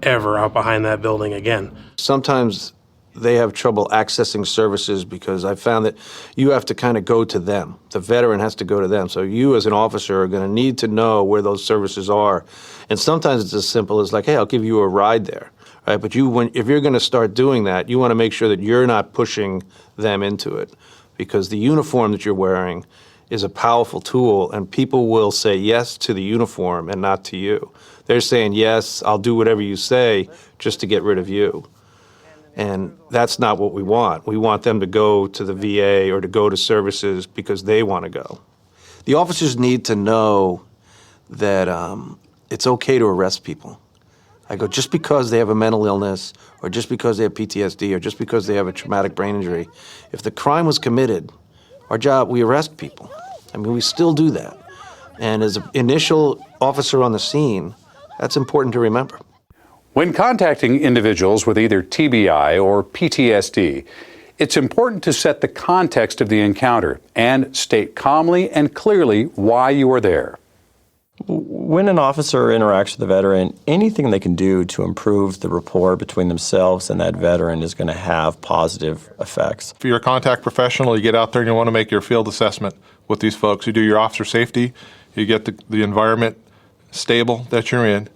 ever out behind that building again. Sometimes they have trouble accessing services because I found that you have to kind of go to them. The veteran has to go to them. So you as an officer are going to need to know where those services are. And sometimes it's as simple as like, hey, I'll give you a ride there. Right? But if you're going to start doing that, you want to make sure that you're not pushing them into it, because the uniform that you're wearing is a powerful tool, and people will say yes to the uniform and not to you. They're saying, yes, I'll do whatever you say just to get rid of you. And that's not what we want. We want them to go to the VA or to go to services because they want to go. The officers need to know that it's okay to arrest people. I go, just because they have a mental illness or just because they have PTSD or just because they have a traumatic brain injury, if the crime was committed, our job, we arrest people. I mean, we still do that. And as an initial officer on the scene, that's important to remember. When contacting individuals with either TBI or PTSD, it's important to set the context of the encounter and state calmly and clearly why you are there. When an officer interacts with a veteran, anything they can do to improve the rapport between themselves and that veteran is going to have positive effects. If you're a contact professional, you get out there and you want to make your field assessment with these folks. You do your officer safety, you get the environment stable that you're in,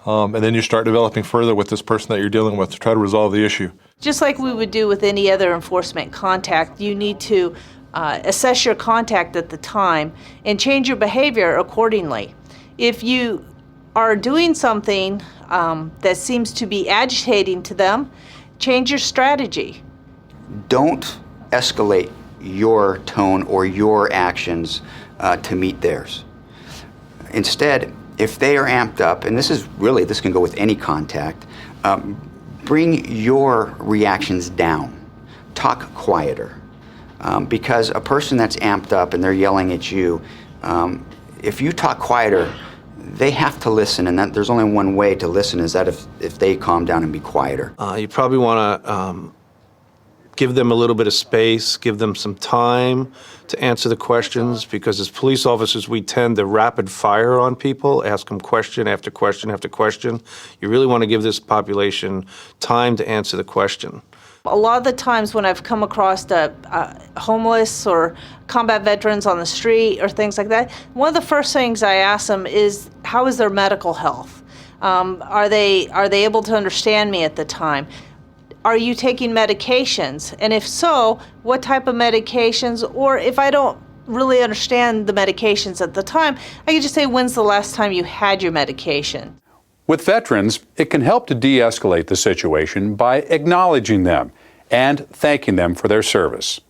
and then you start developing further with this person that you're dealing with to try to resolve the issue. Just like we would do with any other enforcement contact, you need to assess your contact at the time and change your behavior accordingly. If you are doing something that seems to be agitating to them, change your strategy. Don't escalate your tone or your actions to meet theirs. Instead, if they are amped up, and this can go with any contact, bring your reactions down. Talk quieter. Because a person that's amped up and they're yelling at you, if you talk quieter, they have to listen, and there's only one way to listen, is that if they calm down and be quieter. You probably want to give them a little bit of space, give them some time to answer the questions, because as police officers, we tend to rapid fire on people, ask them question after question after question. You really want to give this population time to answer the question. A lot of the times when I've come across homeless or combat veterans on the street or things like that, one of the first things I ask them is, how is their medical health? Are they able to understand me at the time? Are you taking medications? And if so, what type of medications? Or if I don't really understand the medications at the time, I can just say, when's the last time you had your medication? With veterans, it can help to de-escalate the situation by acknowledging them and thanking them for their service.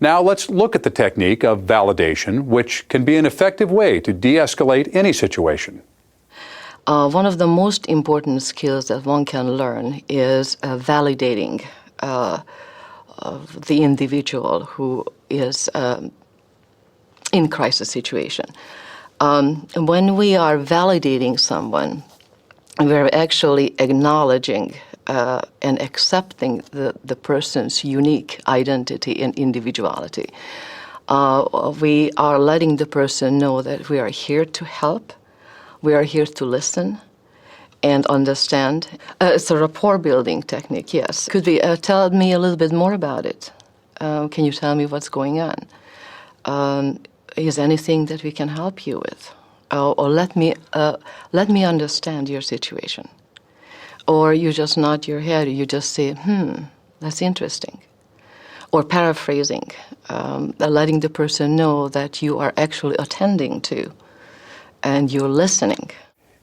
Now let's look at the technique of validation, which can be an effective way to de-escalate any situation. One of the most important skills that one can learn is validating the individual who is in crisis situation. When we are validating someone, we're actually acknowledging and accepting the person's unique identity and individuality. We are letting the person know that we are here to help, we are here to listen and understand. It's a rapport building technique, yes. Could be, tell me a little bit more about it. Can you tell me what's going on? Is anything that we can help you with? Or let me understand your situation. Or you just nod your head, you just say, that's interesting. Or paraphrasing, letting the person know that you are actually attending to and you're listening.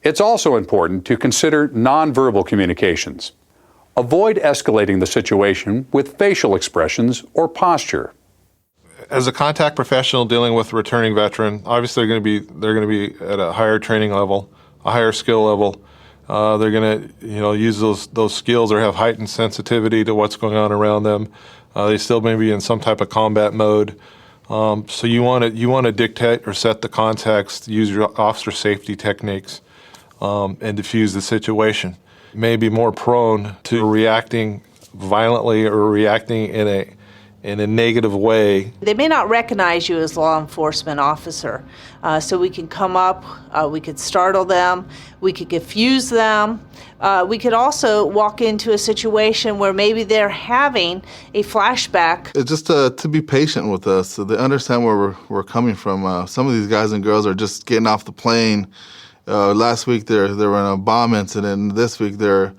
It's also important to consider nonverbal communications. Avoid escalating the situation with facial expressions or posture. As a contact professional dealing with a returning veteran, obviously they're going to be at a higher training level, a higher skill level. They're going to use those skills or have heightened sensitivity to what's going on around them. They still may be in some type of combat mode. So you want to dictate or set the context, use your officer safety techniques, and diffuse the situation. You may be more prone to reacting violently or reacting in in a negative way. They may not recognize you as law enforcement officer, so we can come up, we could startle them, we could confuse them. We could also walk into a situation where maybe they're having a flashback. It's just to be patient with us, so they understand where we're coming from. Some of these guys and girls are just getting off the plane. Last week they were in a bomb incident. This week they're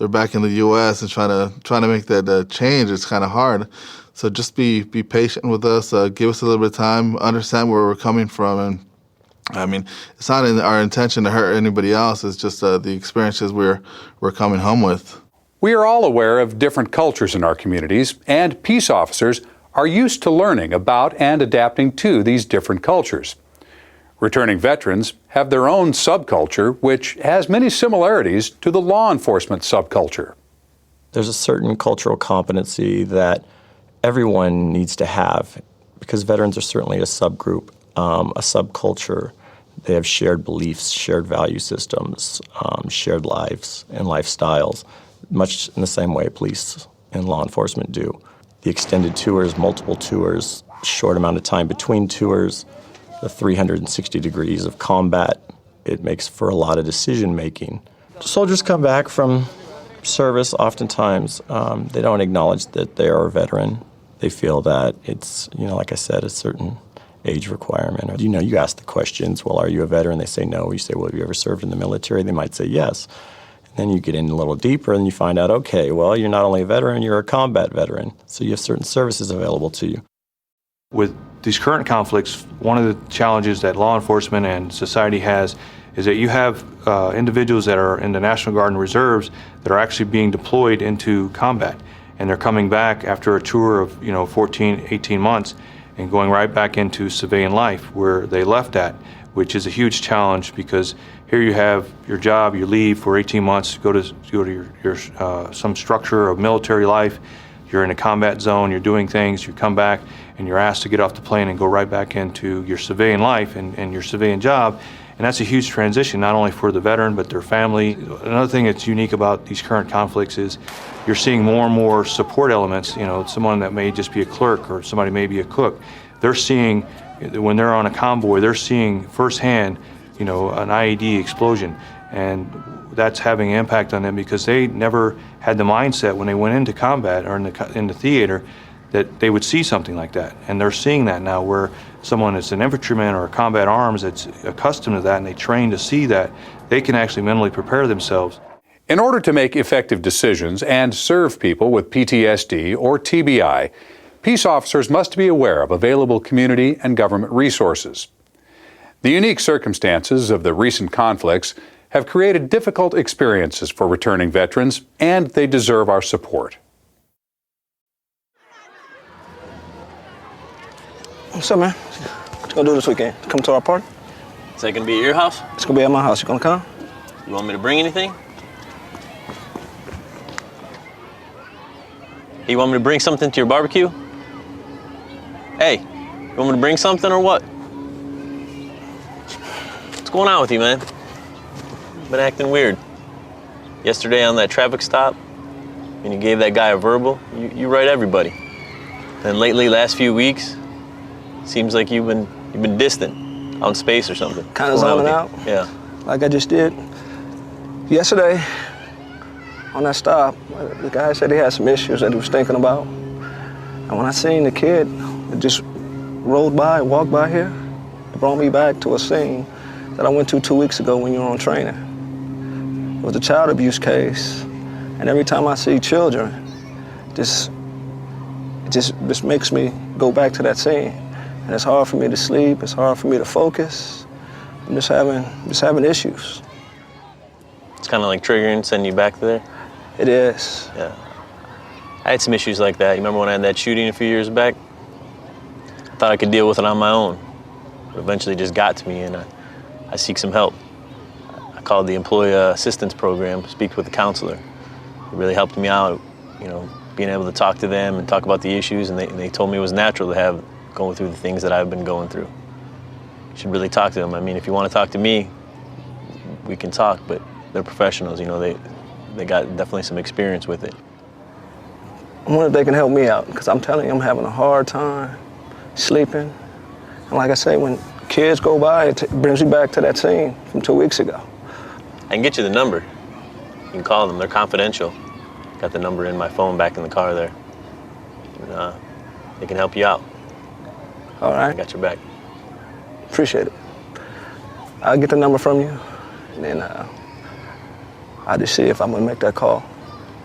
back in the U.S. and trying to make that change. It's kind of hard. So just be patient with us. Give us a little bit of time. Understand where we're coming from. And I mean, it's not in our intention to hurt anybody else. It's just the experiences we're coming home with. We are all aware of different cultures in our communities, and peace officers are used to learning about and adapting to these different cultures. Returning veterans have their own subculture, which has many similarities to the law enforcement subculture. There's a certain cultural competency that everyone needs to have, because veterans are certainly a subgroup, a subculture. They have shared beliefs, shared value systems, shared lives and lifestyles, much in the same way police and law enforcement do. The extended tours, multiple tours, short amount of time between tours, the 360 degrees of combat, it makes for a lot of decision making. Soldiers come back from service, oftentimes they don't acknowledge that they are a veteran. They feel that it's, like I said, a certain age requirement. Or, you ask the questions, well, are you a veteran? They say no. You say, well, have you ever served in the military? They might say yes. And then you get in a little deeper and you find out, okay, well, you're not only a veteran, you're a combat veteran. So you have certain services available to you. With these current conflicts, one of the challenges that law enforcement and society has is that you have individuals that are in the National Guard and Reserves that are actually being deployed into combat. And they're coming back after a tour of 14, 18 months and going right back into civilian life where they left at, which is a huge challenge because here you have your job, you leave for 18 months, go to your some structure of military life, you're in a combat zone, you're doing things, you come back and you're asked to get off the plane and go right back into your civilian life and your civilian job. And that's a huge transition, not only for the veteran, but their family. Another thing that's unique about these current conflicts is you're seeing more and more support elements. Someone that may just be a clerk or somebody may be a cook. They're seeing, when they're on a convoy, they're seeing firsthand, an IED explosion. And that's having an impact on them because they never had the mindset when they went into combat or in the theater that they would see something like that. And they're seeing that now where someone that's an infantryman or a combat arms that's accustomed to that and they train to see that, they can actually mentally prepare themselves. In order to make effective decisions and serve people with PTSD or TBI, peace officers must be aware of available community and government resources. The unique circumstances of the recent conflicts have created difficult experiences for returning veterans, and they deserve our support. What's up, man? What you gonna do this weekend? Come to our party? Is that gonna be at your house? It's gonna be at my house. You gonna come? You want me to bring anything? You want me to bring something to your barbecue? Hey, you want me to bring something or what? What's going on with you, man? You've been acting weird. Yesterday on that traffic stop, when you gave that guy a verbal, you write everybody. Then lately, last few weeks, seems like you've been distant, out in space or something. Kind of zoning out? Yeah. Like I just did. Yesterday, on that stop, the guy said he had some issues that he was thinking about. And when I seen the kid that just walked by here, it brought me back to a scene that I went to 2 weeks ago when you were on training. It was a child abuse case. And every time I see children, it just makes me go back to that scene. And it's hard for me to sleep, it's hard for me to focus. I'm just having issues. It's kind of like triggering, sending you back there? It is. Yeah. I had some issues like that. You remember when I had that shooting a few years back? I thought I could deal with it on my own. But eventually it just got to me and I seek some help. I called the Employee Assistance Program, speak with the counselor. It really helped me out, being able to talk to them and talk about the issues, and they told me it was natural to have going through the things that I've been going through. You should really talk to them. I mean, if you want to talk to me, we can talk, but they're professionals, they got definitely some experience with it. I wonder if they can help me out, because I'm telling you, I'm having a hard time sleeping. And like I say, when kids go by, it brings me back to that scene from 2 weeks ago. I can get you the number. You can call them. They're confidential. Got the number in my phone back in the car there. And, they can help you out. All right. I got your back. Appreciate it. I'll get the number from you, and then I'll just see if I'm gonna make that call.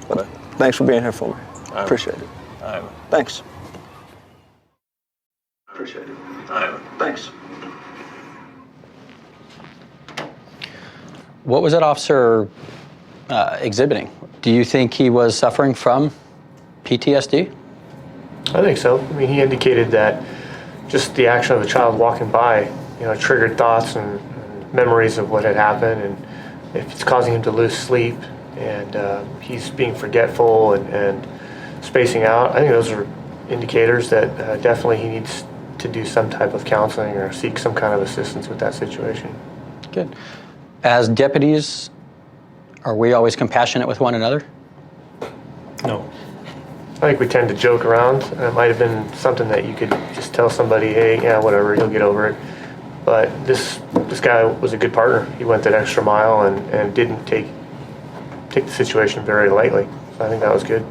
But thanks for being here for me. Right. Appreciate it. All right. Thanks. Appreciate it. All right. Thanks. What was that officer exhibiting? Do you think he was suffering from PTSD? I think so. I mean, he indicated that just the action of a child walking by, triggered thoughts and memories of what had happened, and if it's causing him to lose sleep, and he's being forgetful and spacing out, I think those are indicators that definitely he needs to do some type of counseling or seek some kind of assistance with that situation. Good. As deputies, are we always compassionate with one another? No. I think we tend to joke around, and it might have been something that you could just tell somebody, hey, yeah, whatever, you'll get over it. But this guy was a good partner. He went that extra mile and didn't take the situation very lightly. So I think that was good.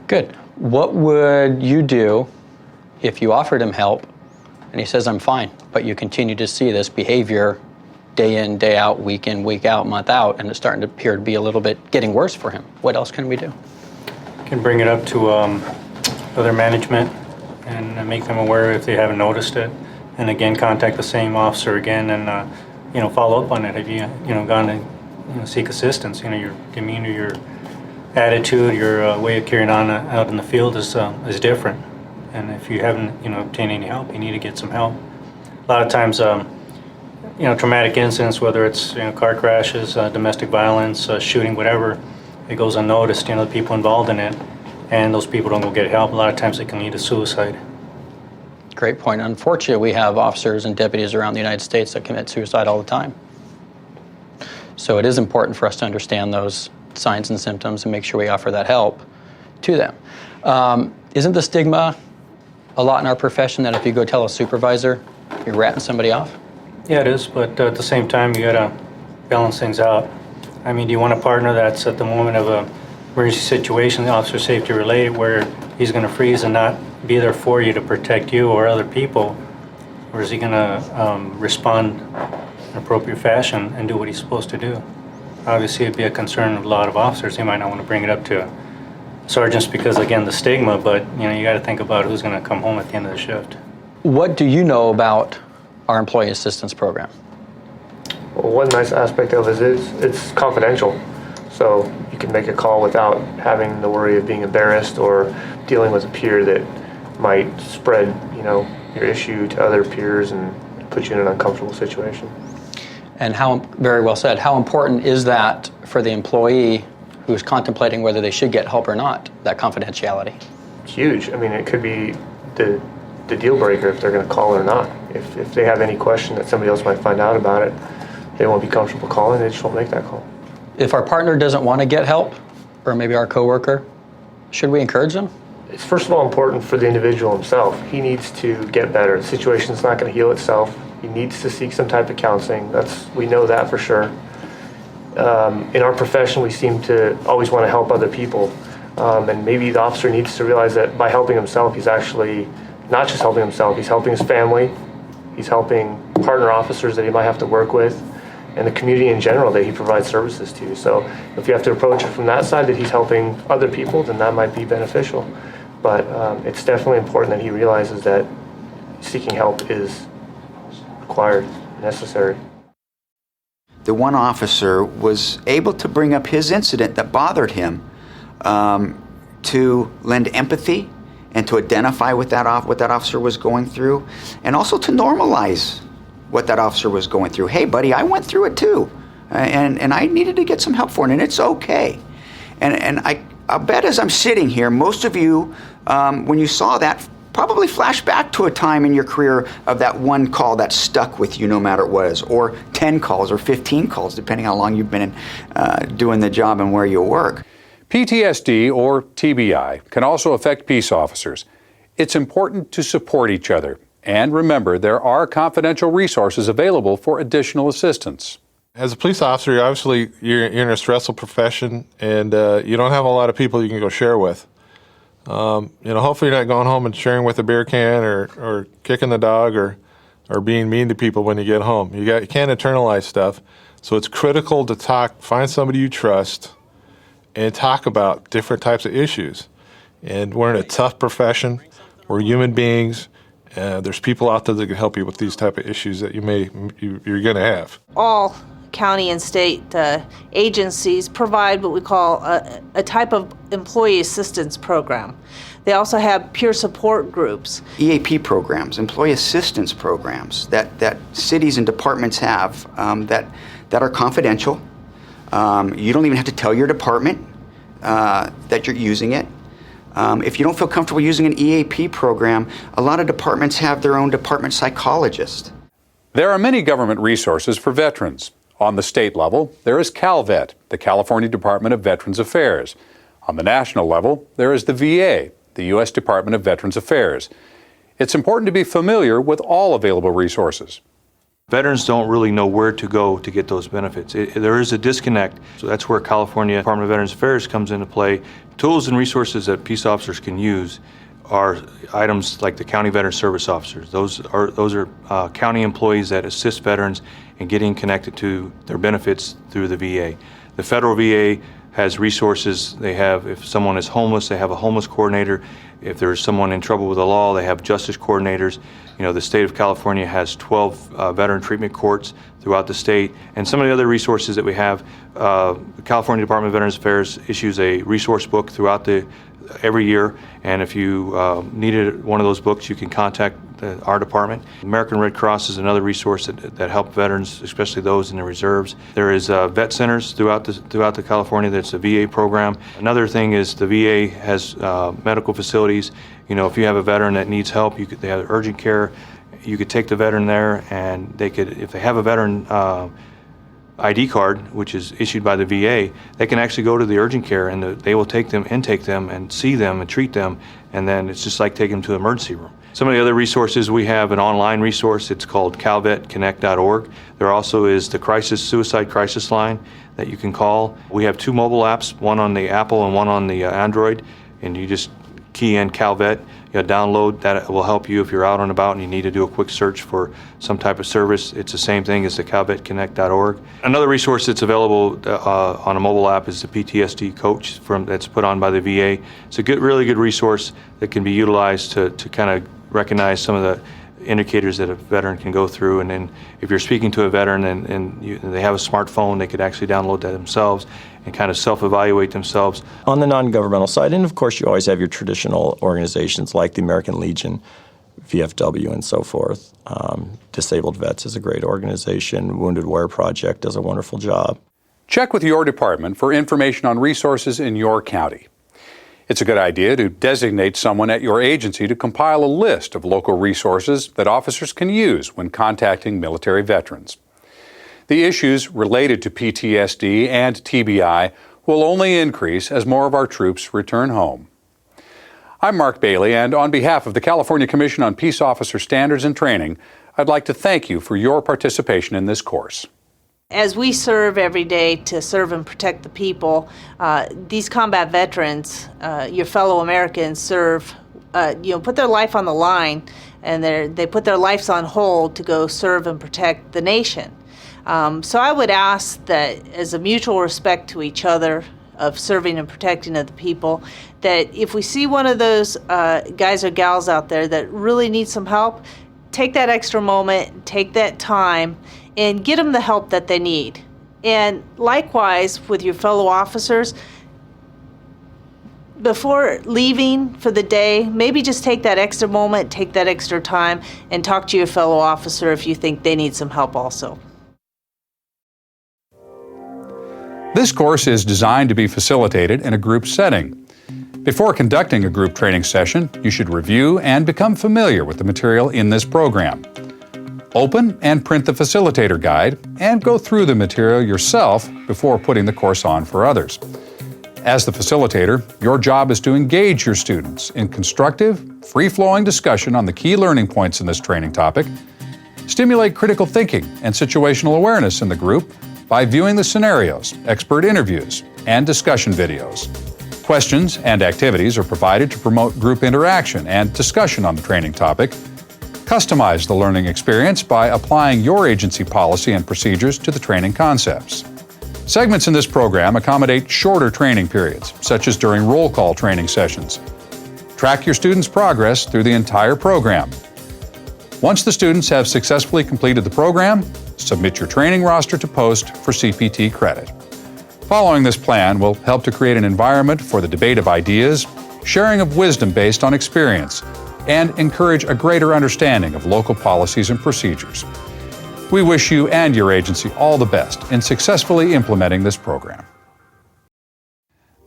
Good. What would you do if you offered him help and he says, I'm fine, but you continue to see this behavior day in, day out, week in, week out, month out, and it's starting to appear to be a little bit getting worse for him? What else can we do? Can bring it up to other management and make them aware if they haven't noticed it. And again, contact the same officer again and follow up on it. Have you gone to seek assistance? Your demeanor, your attitude, your way of carrying on out in the field is different. And if you haven't obtained any help, you need to get some help. A lot of times, traumatic incidents, whether it's car crashes, domestic violence, shooting, whatever, it goes unnoticed. The people involved in it, and those people don't go get help. A lot of times it can lead to suicide. Great point. Unfortunately, we have officers and deputies around the United States that commit suicide all the time. So it is important for us to understand those signs and symptoms and make sure we offer that help to them. Isn't the stigma a lot in our profession that if you go tell a supervisor, you're ratting somebody off? Yeah, it is, but at the same time, you gotta balance things out. I mean, do you want a partner that's at the moment of a emergency situation, the officer safety related, where he's gonna freeze and not be there for you to protect you or other people, or is he gonna respond in an appropriate fashion and do what he's supposed to do? Obviously, it'd be a concern of a lot of officers. They might not want to bring it up to sergeants because, again, the stigma, but you got to think about who's going to come home at the end of the shift. What do you know about our employee assistance program? Well, one nice aspect of it is it's confidential. So you can make a call without having the worry of being embarrassed or dealing with a peer that might spread, your issue to other peers and put you in an uncomfortable situation. And very well said, how important is that for the employee who's contemplating whether they should get help or not, that confidentiality? It's huge. I mean, it could be the deal breaker if they're going to call or not. If they have any question that somebody else might find out about it, they won't be comfortable calling, they just won't make that call. If our partner doesn't want to get help, or maybe our coworker, should we encourage them? It's first of all important for the individual himself. He needs to get better. The situation's not going to heal itself. He needs to seek some type of counseling. We know that for sure. In our profession, we seem to always want to help other people. And maybe the officer needs to realize that by helping himself, he's actually not just helping himself, he's helping his family, he's helping partner officers that he might have to work with, and the community in general that he provides services to. So if you have to approach it from that side, that he's helping other people, then that might be beneficial. But it's definitely important that he realizes that seeking help is required, necessary. The one officer was able to bring up his incident that bothered him to lend empathy and to identify what that officer was going through, and also to normalize what that officer was going through. Hey, buddy, I went through it too, and I needed to get some help for it, and it's okay. And I bet as I'm sitting here, most of you, when you saw that, probably flash back to a time in your career of that one call that stuck with you no matter what it was, or 10 calls or 15 calls, depending how long you've been doing the job and where you work. PTSD, or TBI, can also affect peace officers. It's important to support each other. And remember, there are confidential resources available for additional assistance. As a police officer, obviously you're in a stressful profession, and you don't have a lot of people you can go share with. Hopefully you're not going home and sharing with a beer can or kicking the dog or being mean to people when you get home. You can't internalize stuff. So it's critical to find somebody you trust and talk about different types of issues. And we're in a tough profession. We're human beings. There's people out there that can help you with these type of issues that you're going to have. All county and state agencies provide what we call a type of employee assistance program. They also have peer support groups. EAP programs, employee assistance programs that cities and departments have that are confidential. You don't even have to tell your department that you're using it. If you don't feel comfortable using an EAP program, a lot of departments have their own department psychologist. There are many government resources for veterans. On the state level, there is CalVet, the California Department of Veterans Affairs. On the national level, there is the VA, the U.S. Department of Veterans Affairs. It's important to be familiar with all available resources. Veterans don't really know where to go to get those benefits. There is a disconnect, so that's where California Department of Veterans Affairs comes into play. Tools and resources that peace officers can use are items like the county veteran service officers. Those are county employees that assist veterans in getting connected to their benefits through the VA. The federal VA has resources. They have, if someone is homeless, they have a homeless coordinator. If there's someone in trouble with the law, they have justice coordinators. The state of California has 12 veteran treatment courts throughout the state. And some of the other resources that we have, the California Department of Veterans Affairs issues a resource book throughout every year. And if you needed one of those books, you can contact our department. American Red Cross is another resource that help veterans, especially those in the reserves. There is vet centers throughout the California. That's a VA program. Another thing is the VA has medical facilities. If you have a veteran that needs help, they have urgent care. You could take the veteran there, and if they have a veteran ID card, which is issued by the VA, they can actually go to the urgent care, and they will intake them and see them and treat them, and then it's just like taking them to the emergency room. Some of the other resources, we have an online resource. It's called calvetconnect.org. There also is the suicide crisis line that you can call. We have 2 mobile apps, one on the Apple and one on the Android, and you just key in CalVet, download that. Will help you if you're out and about and you need to do a quick search for some type of service. It's the same thing as the calvetconnect.org. Another resource that's available on a mobile app is the PTSD coach that's put on by the VA. It's a really good resource that can be utilized to kind of recognize some of the indicators that a veteran can go through, and then if you're speaking to a veteran and they have a smartphone, they could actually download that themselves and kind of self-evaluate themselves. On the non-governmental side, and of course you always have your traditional organizations like the American Legion, VFW, and so forth. Disabled Vets is a great organization. Wounded Warrior Project does a wonderful job. Check with your department for information on resources in your county. It's a good idea to designate someone at your agency to compile a list of local resources that officers can use when contacting military veterans. The issues related to PTSD and TBI will only increase as more of our troops return home. I'm Mark Bailey, and on behalf of the California Commission on Peace Officer Standards and Training, I'd like to thank you for your participation in this course. As we serve every day to serve and protect the people, these combat veterans, your fellow Americans, put their life on the line, and they put their lives on hold to go serve and protect the nation. So I would ask that, as a mutual respect to each other, of serving and protecting of the people, that if we see one of those guys or gals out there that really needs some help, take that extra moment, take that time, and get them the help that they need. And likewise with your fellow officers, before leaving for the day, maybe just take that extra moment, take that extra time, and talk to your fellow officer if you think they need some help also. This course is designed to be facilitated in a group setting. Before conducting a group training session, you should review and become familiar with the material in this program. Open and print the facilitator guide and go through the material yourself before putting the course on for others. As the facilitator, your job is to engage your students in constructive, free-flowing discussion on the key learning points in this training topic, stimulate critical thinking and situational awareness in the group by viewing the scenarios, expert interviews, and discussion videos. Questions and activities are provided to promote group interaction and discussion on the training topic. Customize the learning experience by applying your agency policy and procedures to the training concepts. Segments in this program accommodate shorter training periods, such as during roll call training sessions. Track your students' progress through the entire program. Once the students have successfully completed the program, submit your training roster to POST for CPT credit. Following this plan will help to create an environment for the debate of ideas, sharing of wisdom based on experience, and encourage a greater understanding of local policies and procedures. We wish you and your agency all the best in successfully implementing this program.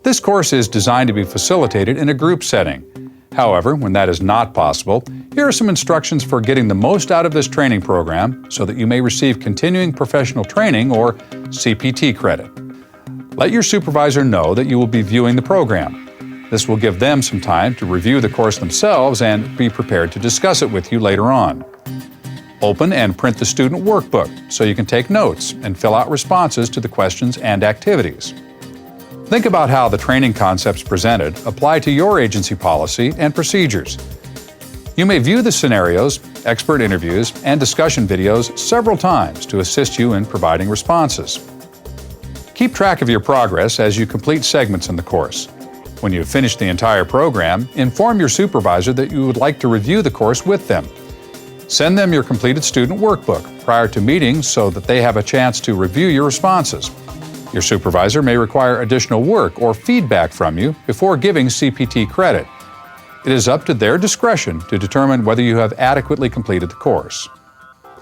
This course is designed to be facilitated in a group setting. However, when that is not possible, here are some instructions for getting the most out of this training program so that you may receive continuing professional training or CPT credit. Let your supervisor know that you will be viewing the program. This will give them some time to review the course themselves and be prepared to discuss it with you later on. Open and print the student workbook so you can take notes and fill out responses to the questions and activities. Think about how the training concepts presented apply to your agency policy and procedures. You may view the scenarios, expert interviews, and discussion videos several times to assist you in providing responses. Keep track of your progress as you complete segments in the course. When you have finished the entire program, inform your supervisor that you would like to review the course with them. Send them your completed student workbook prior to meetings so that they have a chance to review your responses. Your supervisor may require additional work or feedback from you before giving CPT credit. It is up to their discretion to determine whether you have adequately completed the course.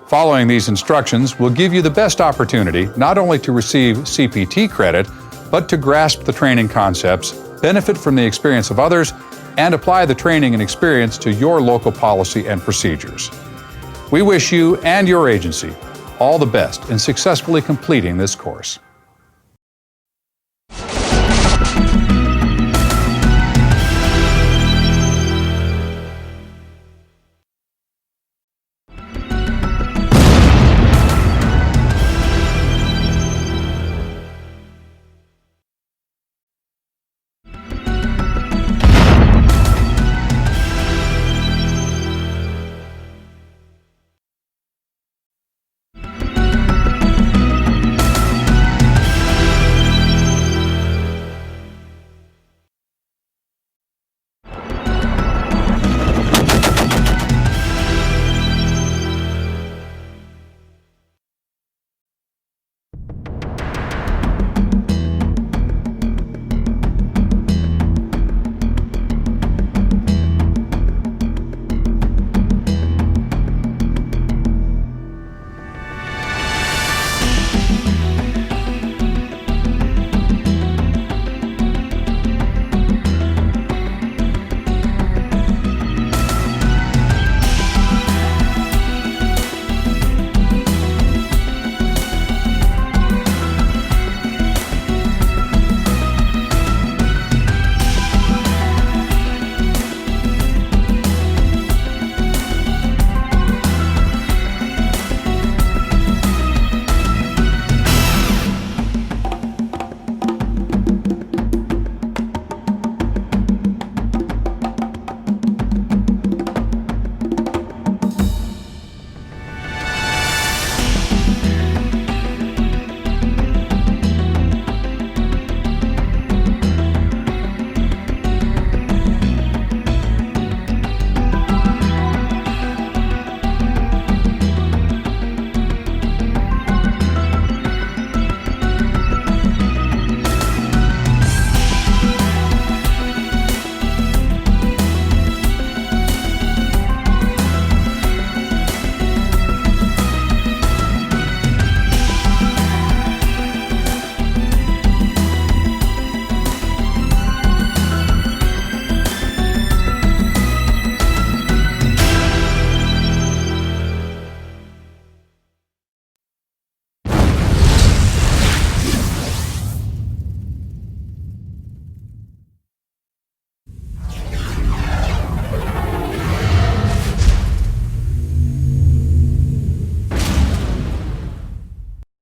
Following these instructions will give you the best opportunity not only to receive CPT credit, but to grasp the training concepts, benefit from the experience of others, and apply the training and experience to your local policy and procedures. We wish you and your agency all the best in successfully completing this course.